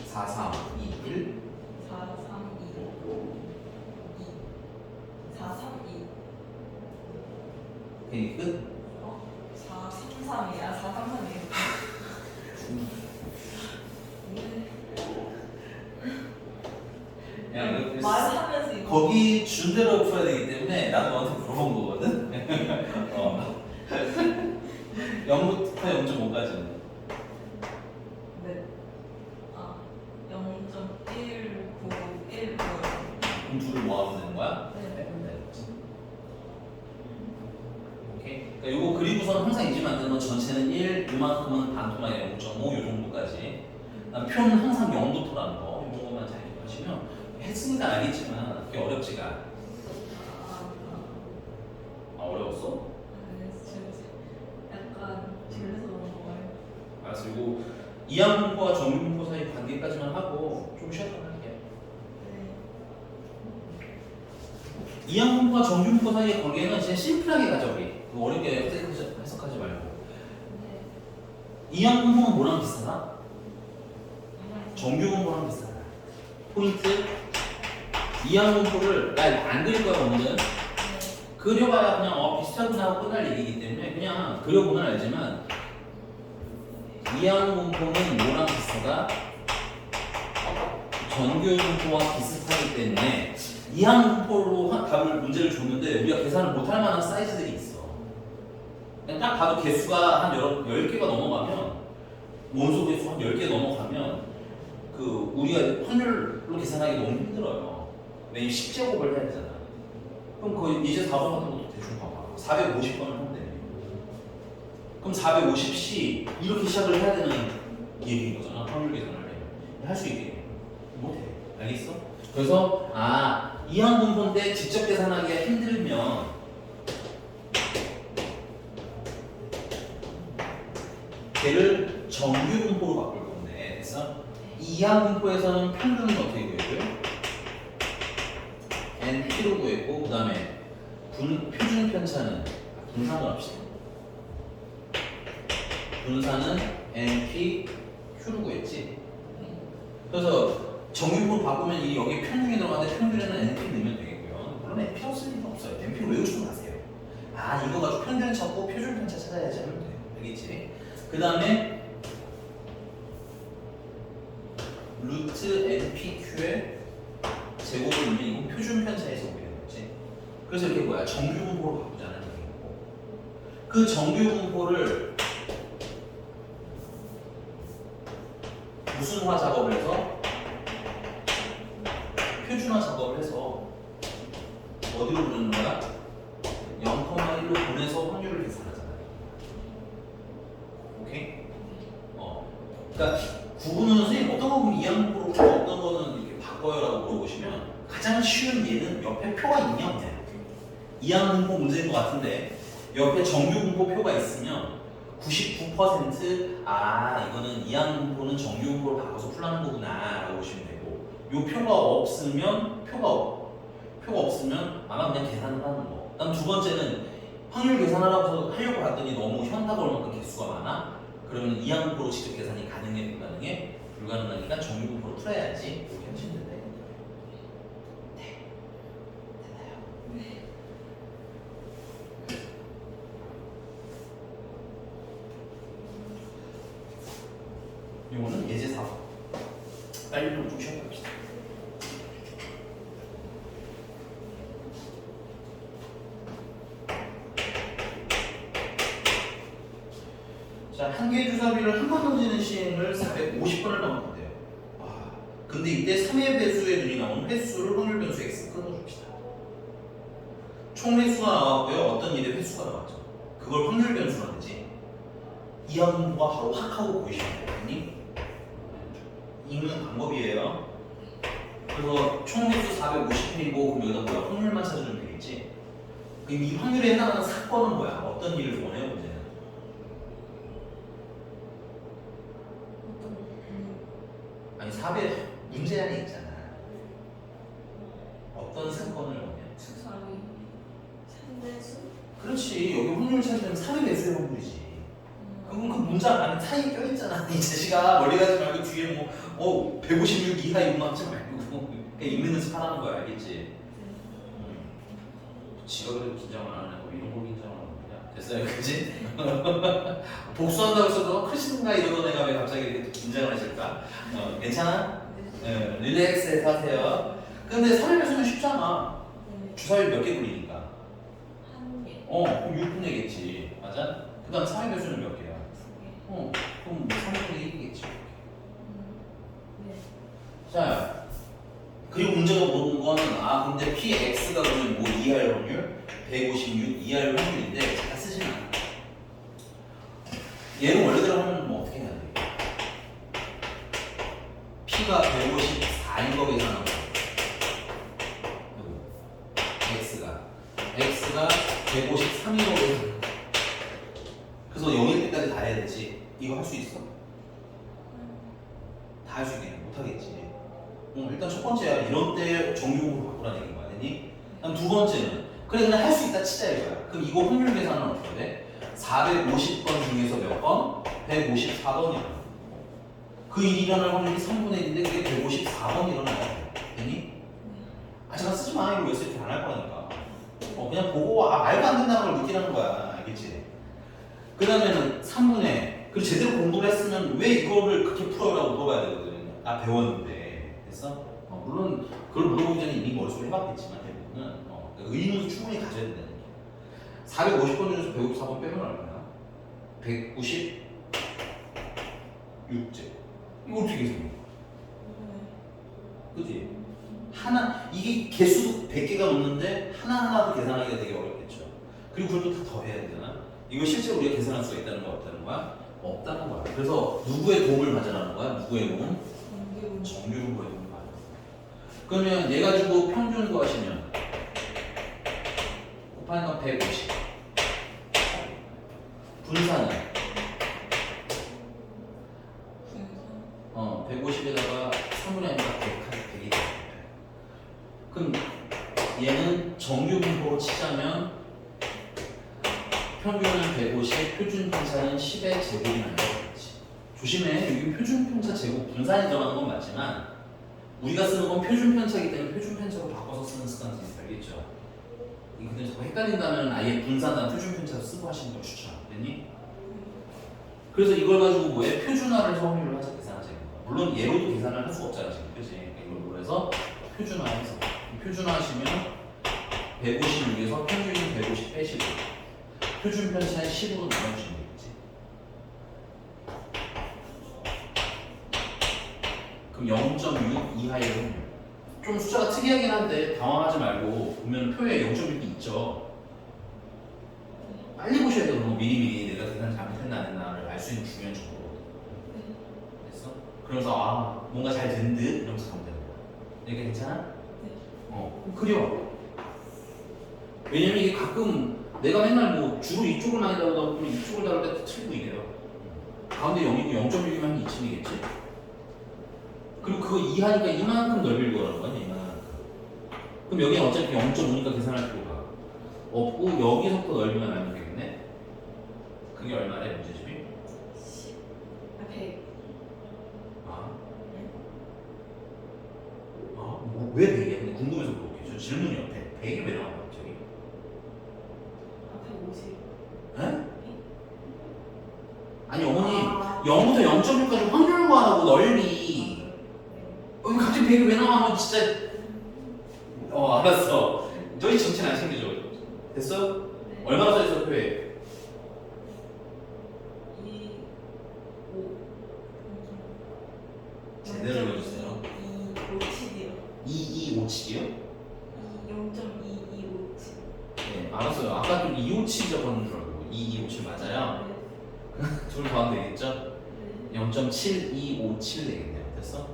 4, 3, 2, 1 4, 3, 2 4, 3, 2 오케이 끝? 4, 3, 3이야 4, 3, 3이야 말하면서 이거 거기 준 대로 풀어야 되기 때문에 나도 너한테 물어본 거거든? 0부터 0.5까지는 네. 0.191 그럼 둘을 모아보면 되는 거야? 네. 빼면 되겠지. 오케이? 그러니까 요거 그리고서는 항상 잊으면 안 되는 건 전체는 1, 요만큼은 반토막에 0.5 요 정도까지. 그다음 표는 항상 0부터라는 거 이런 것만 잘 기억하시면 했으니까 알겠지만 그게 어렵지가 않아. 어려웠어? 약간 질려서 그런 거예요. 알았어. 그리고 이항분포와 정유분포 사이 관계까지만 하고 좀 쉬었다 할게요. 네. 이항분포와 정유분포 사이의 관계는 진짜 심플하게 가자 우리. 어렵게 해석하지 말고. 네. 이항분포는 뭐랑 비슷하나? 정규분포랑 비슷하다. 포인트. 이항분포를 안 그릴 거야 오늘은. 그려봐야 그냥 비슷하구나 하고 끝날 얘기이기 때문에 그냥 그려보면 알지만 이항분포는 뭐랑 비슷하다? 정규분포와 비슷하기 때문에 이항분포로 답을 문제를 줬는데 우리가 계산을 못할 만한 사이즈들이 있어. 그냥 딱 봐도 개수가 한 10개가 넘어가면 원소 개수 한 10개 넘어가면 그 우리가 확률로 계산하기 너무 힘들어요. 왜냐면 10제곱을 해야 되잖아. 그럼 그 이제 4번 같은 것도 대충 봐봐. 450번을 하면 돼. 그럼 450씩 이렇게 시작을 해야 되는 얘기인 거잖아. 확률 계산을 하려면. 할 수 있게. 못해. 알겠어? 그래서 이항분포 때 직접 계산하기가 힘들면 걔를 정규분포로 바꿀 건데 됐어? 이항분포에서는 평균은 어떻게 구해줘요? NP로 구했고 그 다음에 표준 편차는 분산을 합시다. 분산은 NP Q로 구했지. 그래서 정규분포로 바꾸면 이 여기 평균이 들어가는데 평균에는 NP 넣으면 되겠고요. 물론 NP라고 쓸 일은 없어요. NP를 외우시고 가세요. 이거 가지고 평균 찾고 표준 편차 찾아야지 하면 돼요. 알겠지? 그 다음에 루트 NPQ에 제곱을 넣으면 이건 표준 편차에서 오게 되는 거지. 그래서 이렇게 뭐야? 정규분포로 바꾸자는 얘기고. 그 정규분포를 무슨화 작업을 해서 표준화 작업을 해서 어디로 보내는 거야? 0,1로 보내서 확률을 계산하잖아. 오케이? 그러니까 구분은 선생님 어떤 거 보면 이항분포로 풀고 어떤 거는 이렇게 바꿔요라고 물어보시면 가장 쉬운 예는 옆에 표가 있냐 없냐. 이항분포 문제인 것 같은데 옆에 정규분포 표가 있으면 99% 이거는 이항분포는 정규분포로 바꿔서 풀라는 거구나 라고 보시면 되고 요 표가 없으면 아마 그냥 계산을 하는 거. 그다음 두 번째는 확률 계산하려고 하려고 봤더니 너무 현타가 올 만큼 개수가 많아. 그러면 이항분포로 직접 계산이 가능해 불가능해? 불가능하니까 정규분포로 풀어야지. 이렇게 하시면 된다. 네. 됐나요? 네. 이거는 예제 4번. 빨리 좀 쉬어 봅시다. 한 개의 주사위를 한 번 던지는 시행을 450번을 넘으면 돼요. 와, 근데 이때 3의 배수의 눈이 나오는 횟수를 확률 변수 x 끊어줍시다. 총 횟수가 나왔고요. 어떤 일의 횟수가 나왔죠. 그걸 확률 변수라 하지. 이하 분모가 바로 확 하고 보이시면 돼요. 읽는 방법이에요. 그래서 총 횟수 450회이고 그럼 여기다 뭐야? 확률만 찾아주면 되겠지. 그럼 이 확률에 해당하는 사건은 뭐야? 어떤 일을 원해요, 문제는? 아니 400 문제 안에 있잖아. 어떤 사건을 원해? 주사위 상대수. 그렇지. 여기 확률 찾으면 3의 배수의 확률이지. 그럼 그 문장 안에 사이에 껴있잖아. 이 자식아 멀리 가지 말고 뒤에 156 이하 이것만 하지 말고 그냥 읽는 연습하라는 거야. 알겠지? 지가 그래도 긴장을 안 하고 이런 걸 긴장을 하는 거냐? 됐어요, 그지? 복수한다고 해서도 크리스인가 이러던 애가 왜 갑자기 이렇게 긴장을 하실까? 괜찮아? 네, 릴렉스 하세요. 근데 3의 배수는 쉽잖아. 주사위 몇 개 굴리니까? 한 개. 그럼 6분의겠지. 맞아? 그 다음 3의 배수는 몇 개야? 그럼 3분의 1이겠지. 네. 자, 그리고 문제가 보는 거는 근데 px가 그러면 뭐 이하일 확률? 156 이하일 확률인데 잘 쓰지 마. 얘는 원래대로 하면 뭐 어떻게 해야 돼? p가 154인 거 계산하고 x가 153인 거 계산하고 그래서 0일 때까지 다 해야 되지. 이거 할 수 있어? 다 할 수 있겠냐? 못하겠지. 일단 첫 번째야. 이런 때 정규공으로 바꾸라는 얘기인 거 아니니? 그다음 두 번째는 그래 그냥 할 수 있다 치자 이거야. 그럼 이거 확률 계산은 어떻게 돼? 450번 중에서 몇 번? 154번이야. 그 일이 일어날 확률이 3분의 1인데 그게 154번 일어나요. 되니? 잠깐 쓰지 마. 이거 왜 이렇게 안 할 거라니까. 그냥 보고 말도 안 된다는 걸 느끼라는 거야. 알겠지? 그 다음에는 3분의 그리고 제대로 공부를 했으면 왜 이거를 그렇게 풀어라고 물어봐야 되거든. 배웠는데 됐어? 물론 그걸 물어보기 전에 이미 머릿속에 해봤겠지만 대부분은 의문을 충분히 가져야 된다는 얘기야. 450번 중에서 154번 빼면 얼마야? 196제. 이거 어떻게 계산해? 그지? 이게 개수도 100개가 넘는데 하나하나도 계산하기가 되게 어렵겠죠. 그리고 그걸 또 다 더해야 되잖아. 이거 실제로 우리가 계산할 수가 있다는 거야? 없다는 거야? 없다는 거야. 그래서 누구의 도움을 받으라는 거야? 누구의 도움? 정규분모의 도움을 받아. 그러면 얘 가지고 평균 구하시면 곱하니까 150 분산은 150에다가 3분의 1가 100이 돼. 그럼 얘는 정규분모로 치자면 평균은 150, 표준 편차는 10의 제곱이 나오겠지. 조심해. 여기 표준 편차 제곱 분산이 들어가는 건 맞지만 우리가 쓰는 건 표준 편차이기 때문에 표준 편차로 바꿔서 쓰는 습관이 있어야겠죠. 근데 자꾸 헷갈린다면 아예 분산단 표준 편차로 쓰고 하시는 걸 추천. 됐니? 그래서 이걸 가지고 뭐해? 표준화를 해서 확률을 하자 계산하자. 물론 얘로도 계산을 할 수가 없잖아 지금. 그치? 이걸 그래서 표준화해서 표준화하시면 156에서 평균이 150 빼시고 표준 편차의 10으로 나눠주시면 되겠지. 그럼 0.6 이하의 확률. 좀 숫자가 특이하긴 한데 당황하지 말고 보면 표에 0.6이 있죠. 빨리 보셔야 돼요. 미리미리 내가 계산 잘못했나 안 했나를 알 수 있는 중요한 정보거든. 됐어? 그러면서 뭔가 잘 된 듯 이러면서 가면 되는 거야. 이게 괜찮아? 그려. 왜냐면 이게 가끔 내가 맨날 뭐 주로 이쪽을 많이 다루다 보면 이쪽을 다룰 때 틀리고 이래요. 가운데 0이고 0.6이면 2층이겠지? 그리고 그거 이하니까 이만큼 넓일 거라는 거야, 이만큼. 그럼 여기는 어차피 0.5니까 계산할 필요가 없고 여기서부터 넓이만 알면 되겠네? 그게 얼마래, 문제집이? 100. 왜 100이야? 근데 궁금해서 물어볼게. 저 질문이요. 100이 왜 나와요, 갑자기? 150. 에? 아니 어머니 0부터 0.6까지 확률 구하라고 넓이. 여기 갑자기 100이 왜 나와? 진짜. 알았어. 저희 정체는 안 챙겨줘. 됐어? 네. 얼마나 써있어 표에? 제대로 읽어주세요. 2257이요? 2257이요? 0.2257. 네, 알았어요. 아까 좀 257 적었는 줄 알고 2257 맞아요? 둘 더하면 되겠죠? 네. 0.7257 되겠네요. 됐어?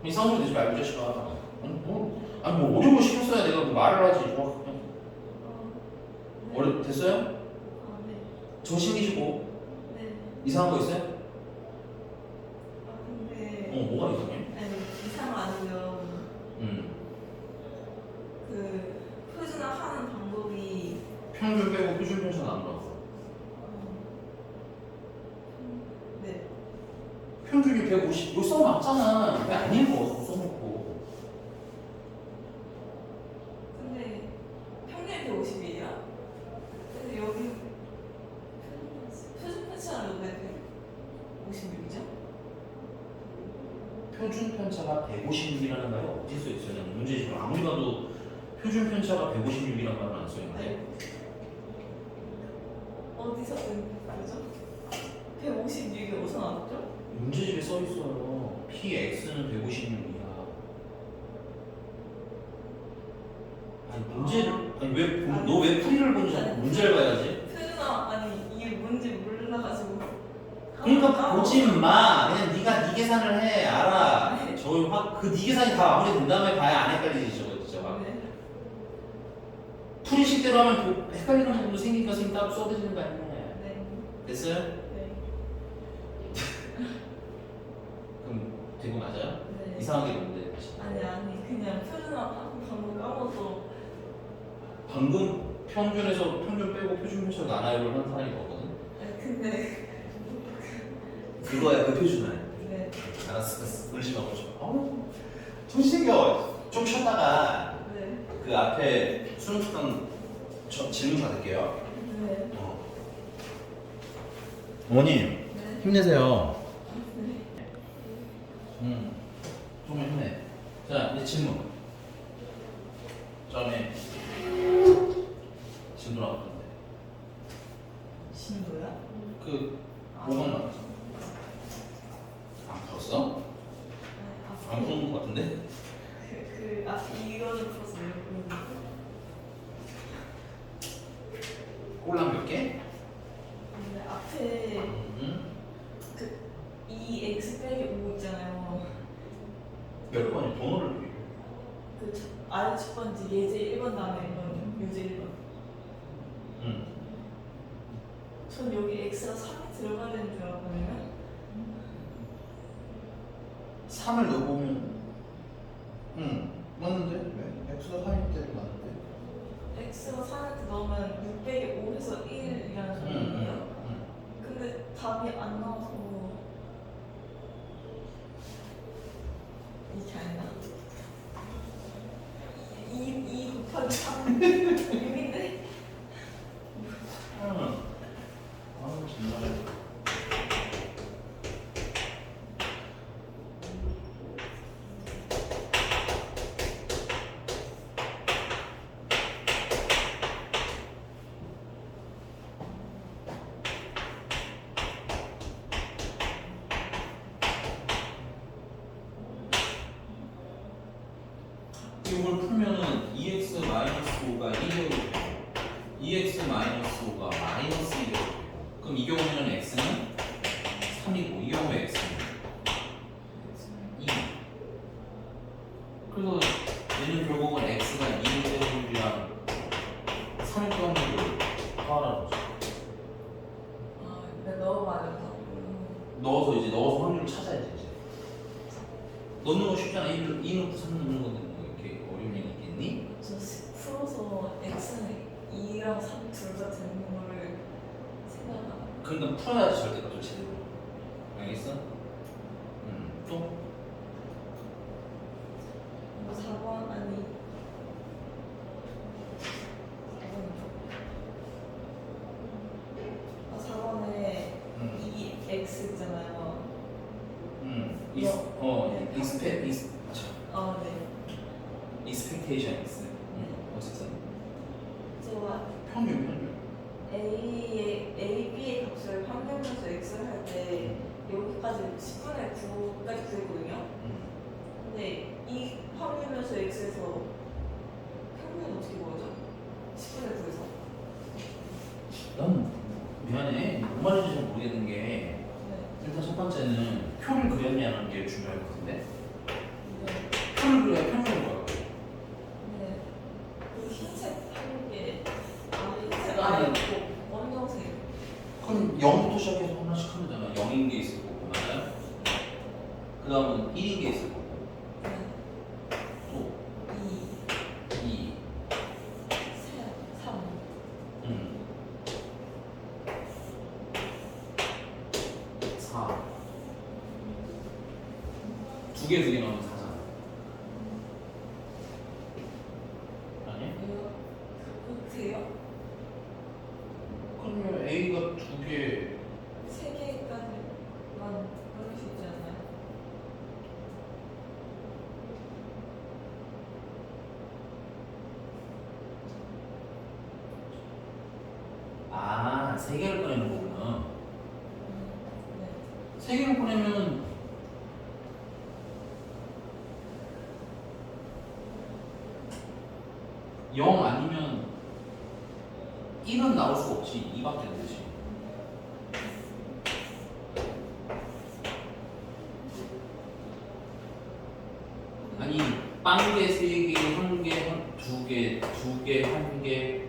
이 성질 내지 말고 이 자식아. 아니 뭐 어려운 거 시켰어야 내가 뭐 말을 하지. 어려 됐어요? 네. 저 신기시고 네. 이상한 거 있어요? 근데 뭐가 이상해? 아니 이상 아니면 그 표준화하는 방법이 평균 빼고 표준 편차 나누라고. 네. 평균이 150. 이거 써놨잖아. 왜 안 읽어? 써놓고. 근데 평균이 150이에요? 근데 여기 표준 편차는 왜 156이죠? 표준 편차가 156이라는 말이 어디 써 있어요? 문제집을 아무리 봐도 표준 편차가 156이라는 말은 안 써 있는데. 어디서 든 거죠? 156이 어디서 나왔죠? 문제집에 써 있어요. px는 156이야. 아니 문제를 아니 왜 너 왜 풀이를 보는지 않고 문제를 봐야지. 표준화 아니 이게 뭔지 몰라가지고. 그러니까 보지 마. 그냥 네가 네 계산을 해. 알아. 네. 저희 확그네 계산이 다 마무리된 다음에 봐야 안 헷갈리지 저거 진짜 막. 네. 풀이식대로 하면 그 헷갈리는 부분도 생기니까 선생님 따로 써드리는 거 아니야. 네. 됐어요? 네. 그럼 되고 맞아요? 네. 이상하게 뭔데? 아니 그냥 표준화 방금 까먹어서. 방금 평균에서 평균 빼고 표준 편차 나눠요를 한 사람이 거거든. 근데 그거야 그 표준화야. 네. 알았어. 울지 마. 좀 신겨. 좀 쉬었다가 네. 그 앞에 수능 특강 질문 받을게요. 네. 어머님 네. 힘내세요. 네. 좀 힘내. 자 이제 질문. 처음에 진도 나왔던데. 신도야? 그 뭐가 나왔어? 안 풀었어? 안 푸는 것 같은데? 이거는 풀어서 왜 부르는 거야? 꼴랑 몇 개? 근데 앞에 그 2x 빼기 5 있잖아요. 몇 번이 번호를 비교. 아래 첫 번째 예제 1번 다음에 1번 요제 1번. 전 여기 x가 3이 들어가야 되는 줄 알았거든요. 3을 넣어보면 맞는데? 왜? x가 3일 때도 맞는데? x가 3한테 넣으면 6 빼기 5 해서 1이라는 소리예요. 근데 답이 안 나와서 이게 아니야. 2 곱하기 3 6인데? 정말. 이걸 풀면은 2x-5가 1이 되고 2x-5가 -2이 되고 그럼 이 경우에는 x는 3이고 이 경우에 x는 2. 그래서 얘는 결국은 x가 2일 때 확률이랑 3일 때 확률을 구하라는 거죠. 근데 넣어봐야 된다. 넣어서 확률을 찾아야지 이제. 넣는 거 쉽잖아. 2 넣고 3 넣는 건데 뭐 이렇게 어려운 일이 있겠니? 저 풀어서 x는 2랑 3 둘 다 되는 거를 생각하나. 그러니까 풀어야지 절대 또 제대로. 알겠어? 또? 4번 아니 4번에 2x 있잖아요. expectation x. 어쨌든 제가 평균. A, B의 값을 평균에서 x를 할 때 여기까지 10분의 9까지 구했거든요. 근데 이 확률면서 x에서 평균은 어떻게 구하죠? 10분의 9에서. 난 미안해. 뭔 말인지 잘 모르겠는 게 네. 일단 첫 번째는 표를 그렸냐는 게 중요할 것 같은데 네. 표를 그려야 평균을 구하고 네. 그 흰색 한 개, 흰색 아니. 아래 있고 검정색. 그럼 0부터 시작해서 하나씩 하면 되잖아. 0인 게 있을 거고 맞아요? 그 다음은 1인 게 있을 거고 네. 또 2, 2, 3. 4 두 개 나오면 4잖아. 아니? 이거 그게요? 그러면 A가 2개 3개까지만 넣을 수 있지 않나요? 아, 3개를 꺼내는 거구나. 네. 3개를 꺼내면 영 아니면 1은 나올 수 없지. 2밖에 안 되지. 아니 빵개 3개, 1개, 2개, 2개, 1개,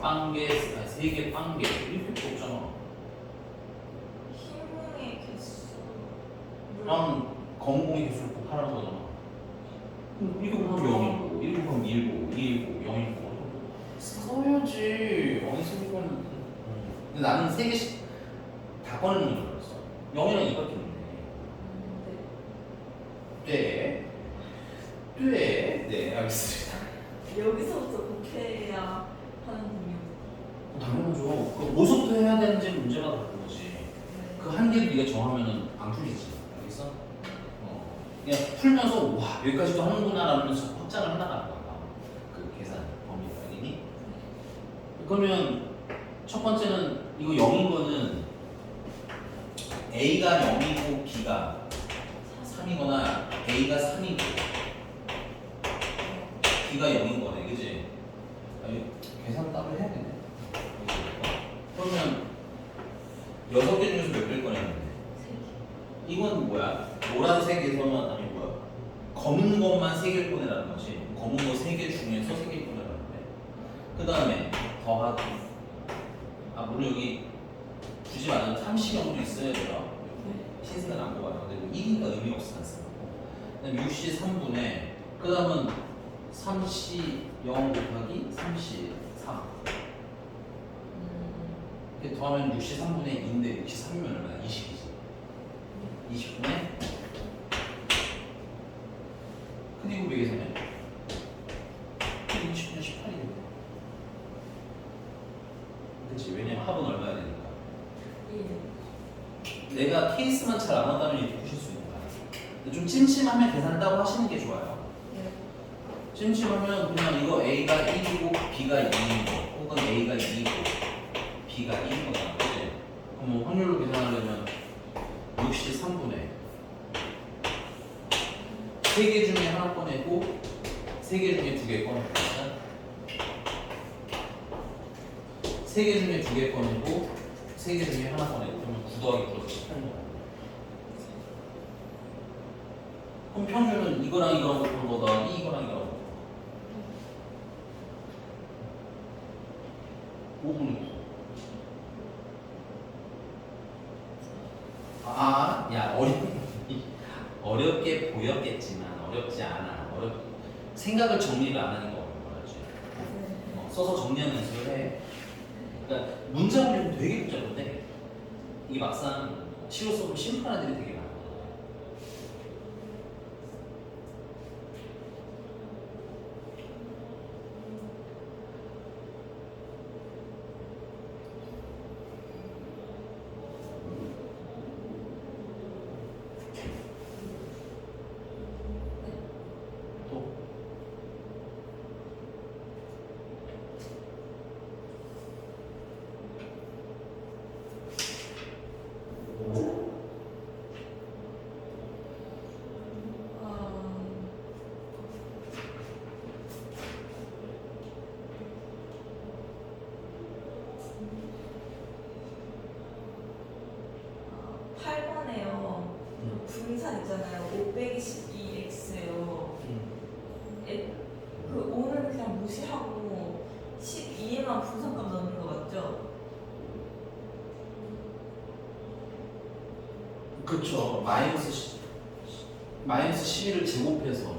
빵개, 3개, 빵개 이렇게 없잖아. 흰공의 개수. 그럼 검은공의 개수를 곱하는 거잖아. 이거 보면 0이고, 이거 보면 1고, 2고, 0이고 써야지. 어디 쓰니까는. 근데 나는 3개씩 다 꺼내는 줄 알았어. 0이랑 2밖에 없네. 네. 네, 알겠습니다. 여기서부터 곱해야 하는군요. 당연하죠. 그 뭐부터 해야 되는지 문제가 다른 거지. 네. 그 한계를 네가 정하면은 안 풀리지. 알겠어? 그냥 풀면서 와 여기까지도 하는구나라면서 확장을 해나가는 거야. 그 계산 범위가 알겠니? 그러면 첫 번째는 이거 0인 거는 A가 0이고 B가 3이거나 A가 3이고 B가 0인 거네, 그지? 계산 따로 해야겠네. 그러면 6개 중에서 몇 개를 꺼냈는데? 이건 뭐야? 노란색에서만 아니 뭐야? 검은 것만 3개를 꺼내라는 거지. 검은 거 3개 중에서 3개를 꺼내라는 거야. 그 다음에 더하기. 물론 여기 굳이 말하면 30형도 있어야 돼요. 신세가 안 뽑아요. 근데 1이니까 의미 없어. 그 다음에 6시 3분에 그 다음은 3시 0 곱하기 3시 3 이렇게 더하면 6시 3분의 2인데 6시 3이면 얼마야? 20이지. 20분에 근데 이거 몇 계산해? 20분에 18이거든. 그치? 왜냐면 합은 얼마야 되니까. 내가 케이스만 잘 안 한다면 이렇게 푸실 수 있는 거야. 근데 좀 찜찜하면 계산한다고 하시는 게 좋아요. 찜찜하면 그냥 이거 A가 1이고 B가 2인 거 혹은 A가 2이고 B가 1인 거잖아. 그치? 그럼 뭐 확률로 계산하려면 6시 3분에 3개 중에 하나 꺼내고 3개 중에 2개 꺼내고 3개 중에 2개 꺼내고 3개 중에 하나 꺼내고 그러면 9 더하기 9가 18인 거야. 그럼 평균은 이거랑 이거랑 곱한 거다. 이거랑 이거랑 5분의 9. 야 어렵게 보였겠지만 어렵지 않아. 생각을 정리를 안 하니까 어려운 거지. 써서 정리하는 연습을 해. 그러니까 문제 풀이는 되게 복잡한데 이게 막상 시로 써보면 심플한 애들이 되게 많아. 또 그쵸. 마이너스 11을 제곱해서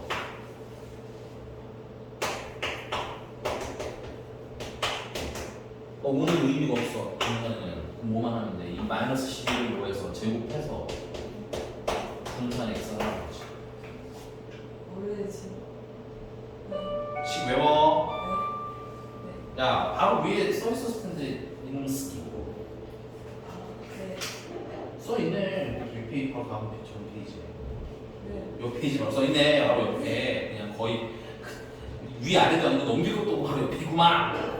오는 의미가 없어. 분산은 뭐만 하면 돼. 이 마이너스 11을 뭐해서 제곱해서 분산 x를 하는 거지. 모르지. 식 외워. 네. 야, 바로 위에 써 있었을 텐데 이놈 쓰기고 네. 써 있네. 이 페이지 바로 가면 되죠. 페이지. 네. 요 페이지 바로 써 있네. 바로 옆에 그냥 거의 위 아래도 아니고 넘길 것도 없고 바로 옆이구만.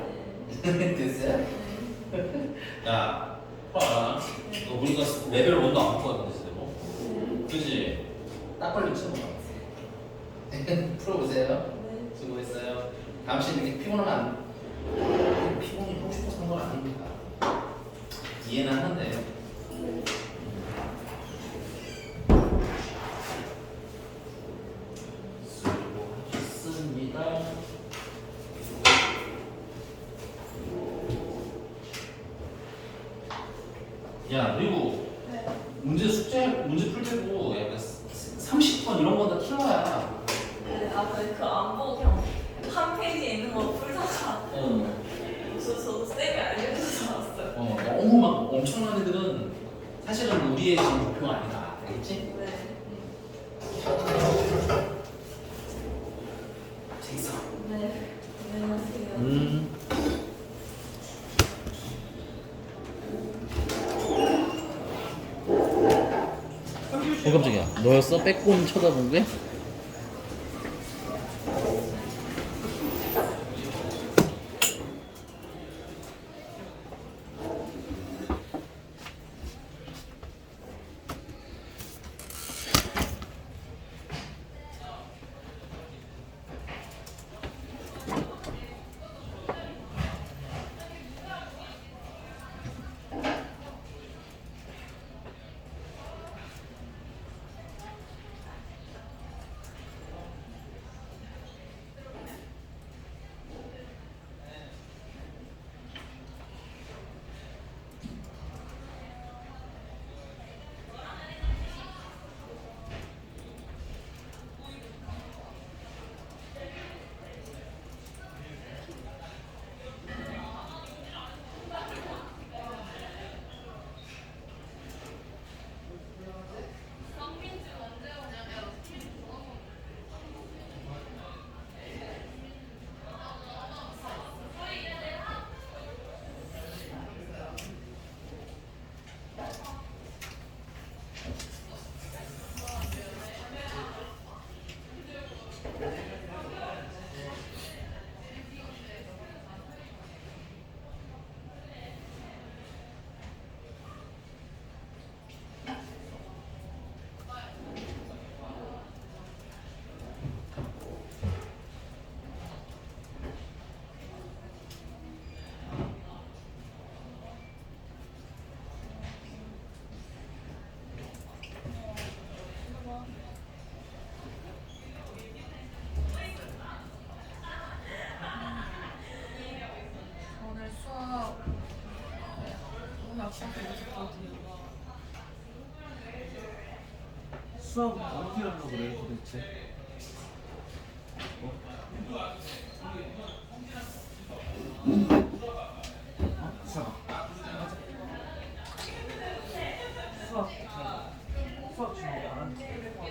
됐어요? 야, 봐라. 너 우리가 레벨 1도 안 풀거든, 지금. 그지? 딱 걸리면 쳐봐. 풀어보세요. 네. 수고했어요. 다음 시간에 이렇게 피곤하면 안 피곤이 하고 싶어서 한 건 아닙니다. 이해는 하는데. 수고하셨습니다. 야, 그리고 네. 문제 풀 때도 약간 30번 이런 건 다 킬러야. 네. 아, 그안 보고 그냥 한 페이지에 있는 거 풀다가 저도 쌤이 알려줘서 왔어요. 너무 막 엄청난 애들은 사실은 우리의 지금 목표가 아니다. 알겠지? 네. 재밌어. 네. 안녕하세요. 깜짝이야. 너였어? 빼꼼 쳐다본 게? 오늘 수업 오늘 시작되고 싶거든요. 수학은 어떻게 하려고 그래 도대체? 수학. 수학 중에 안 하는 거.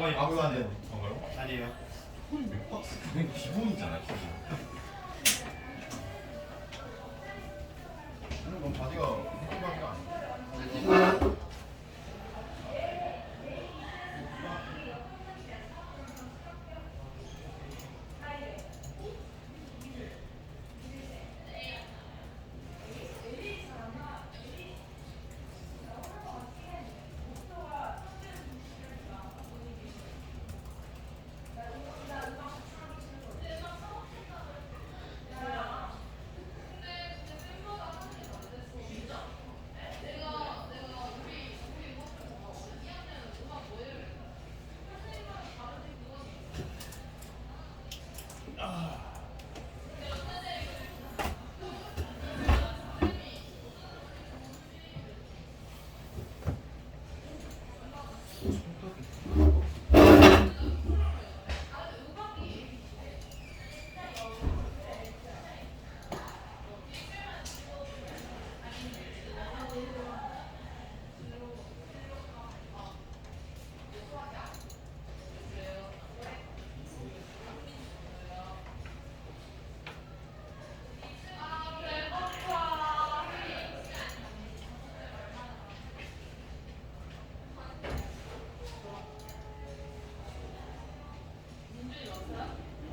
어머니 아무거나 건가요? 아니에요. 몇 박스? 그건 기본이잖아 기본. 그럼 바지가 궁금한 거 아니야?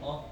어?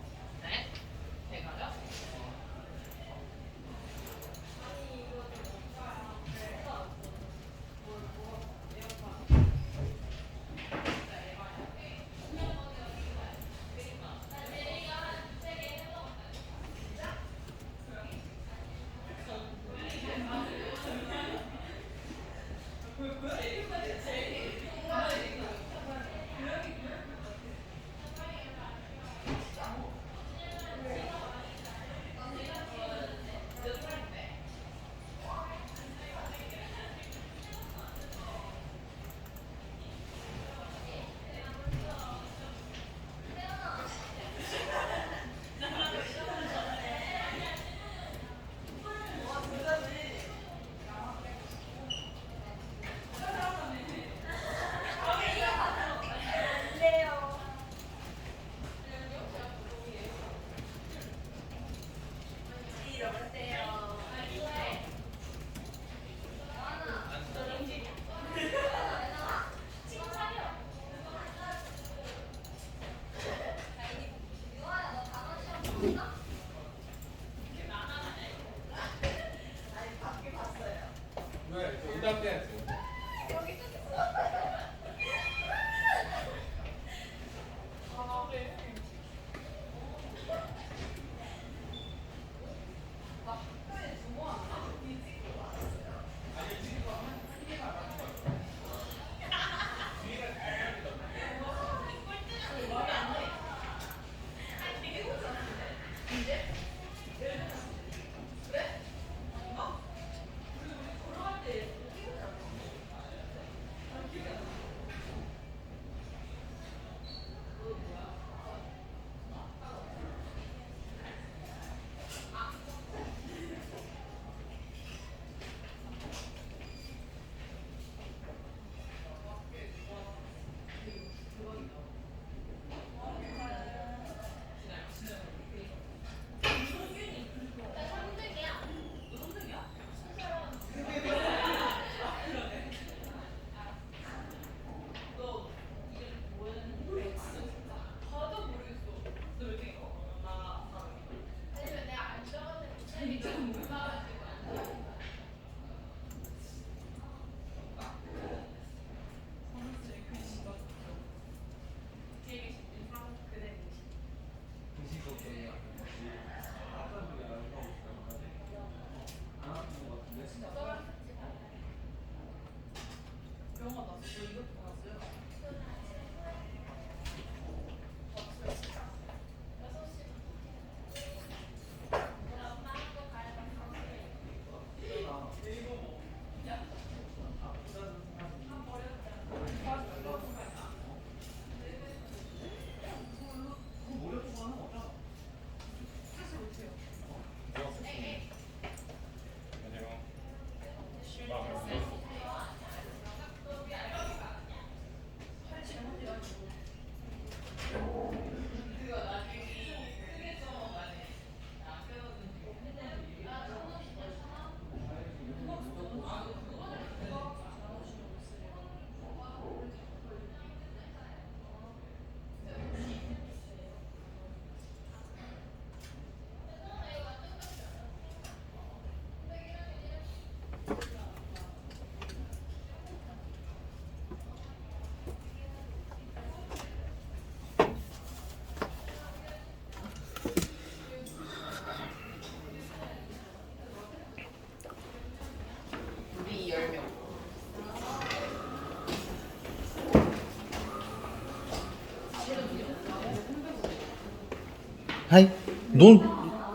아이, 넌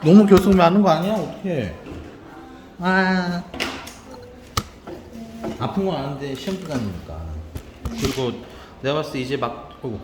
너무 결석 많은 거 아니야? 어떡해. 아. 아픈 건 아는데 시험 기간이니까. 그리고 내가 봤을 때 이제 막, 어이구.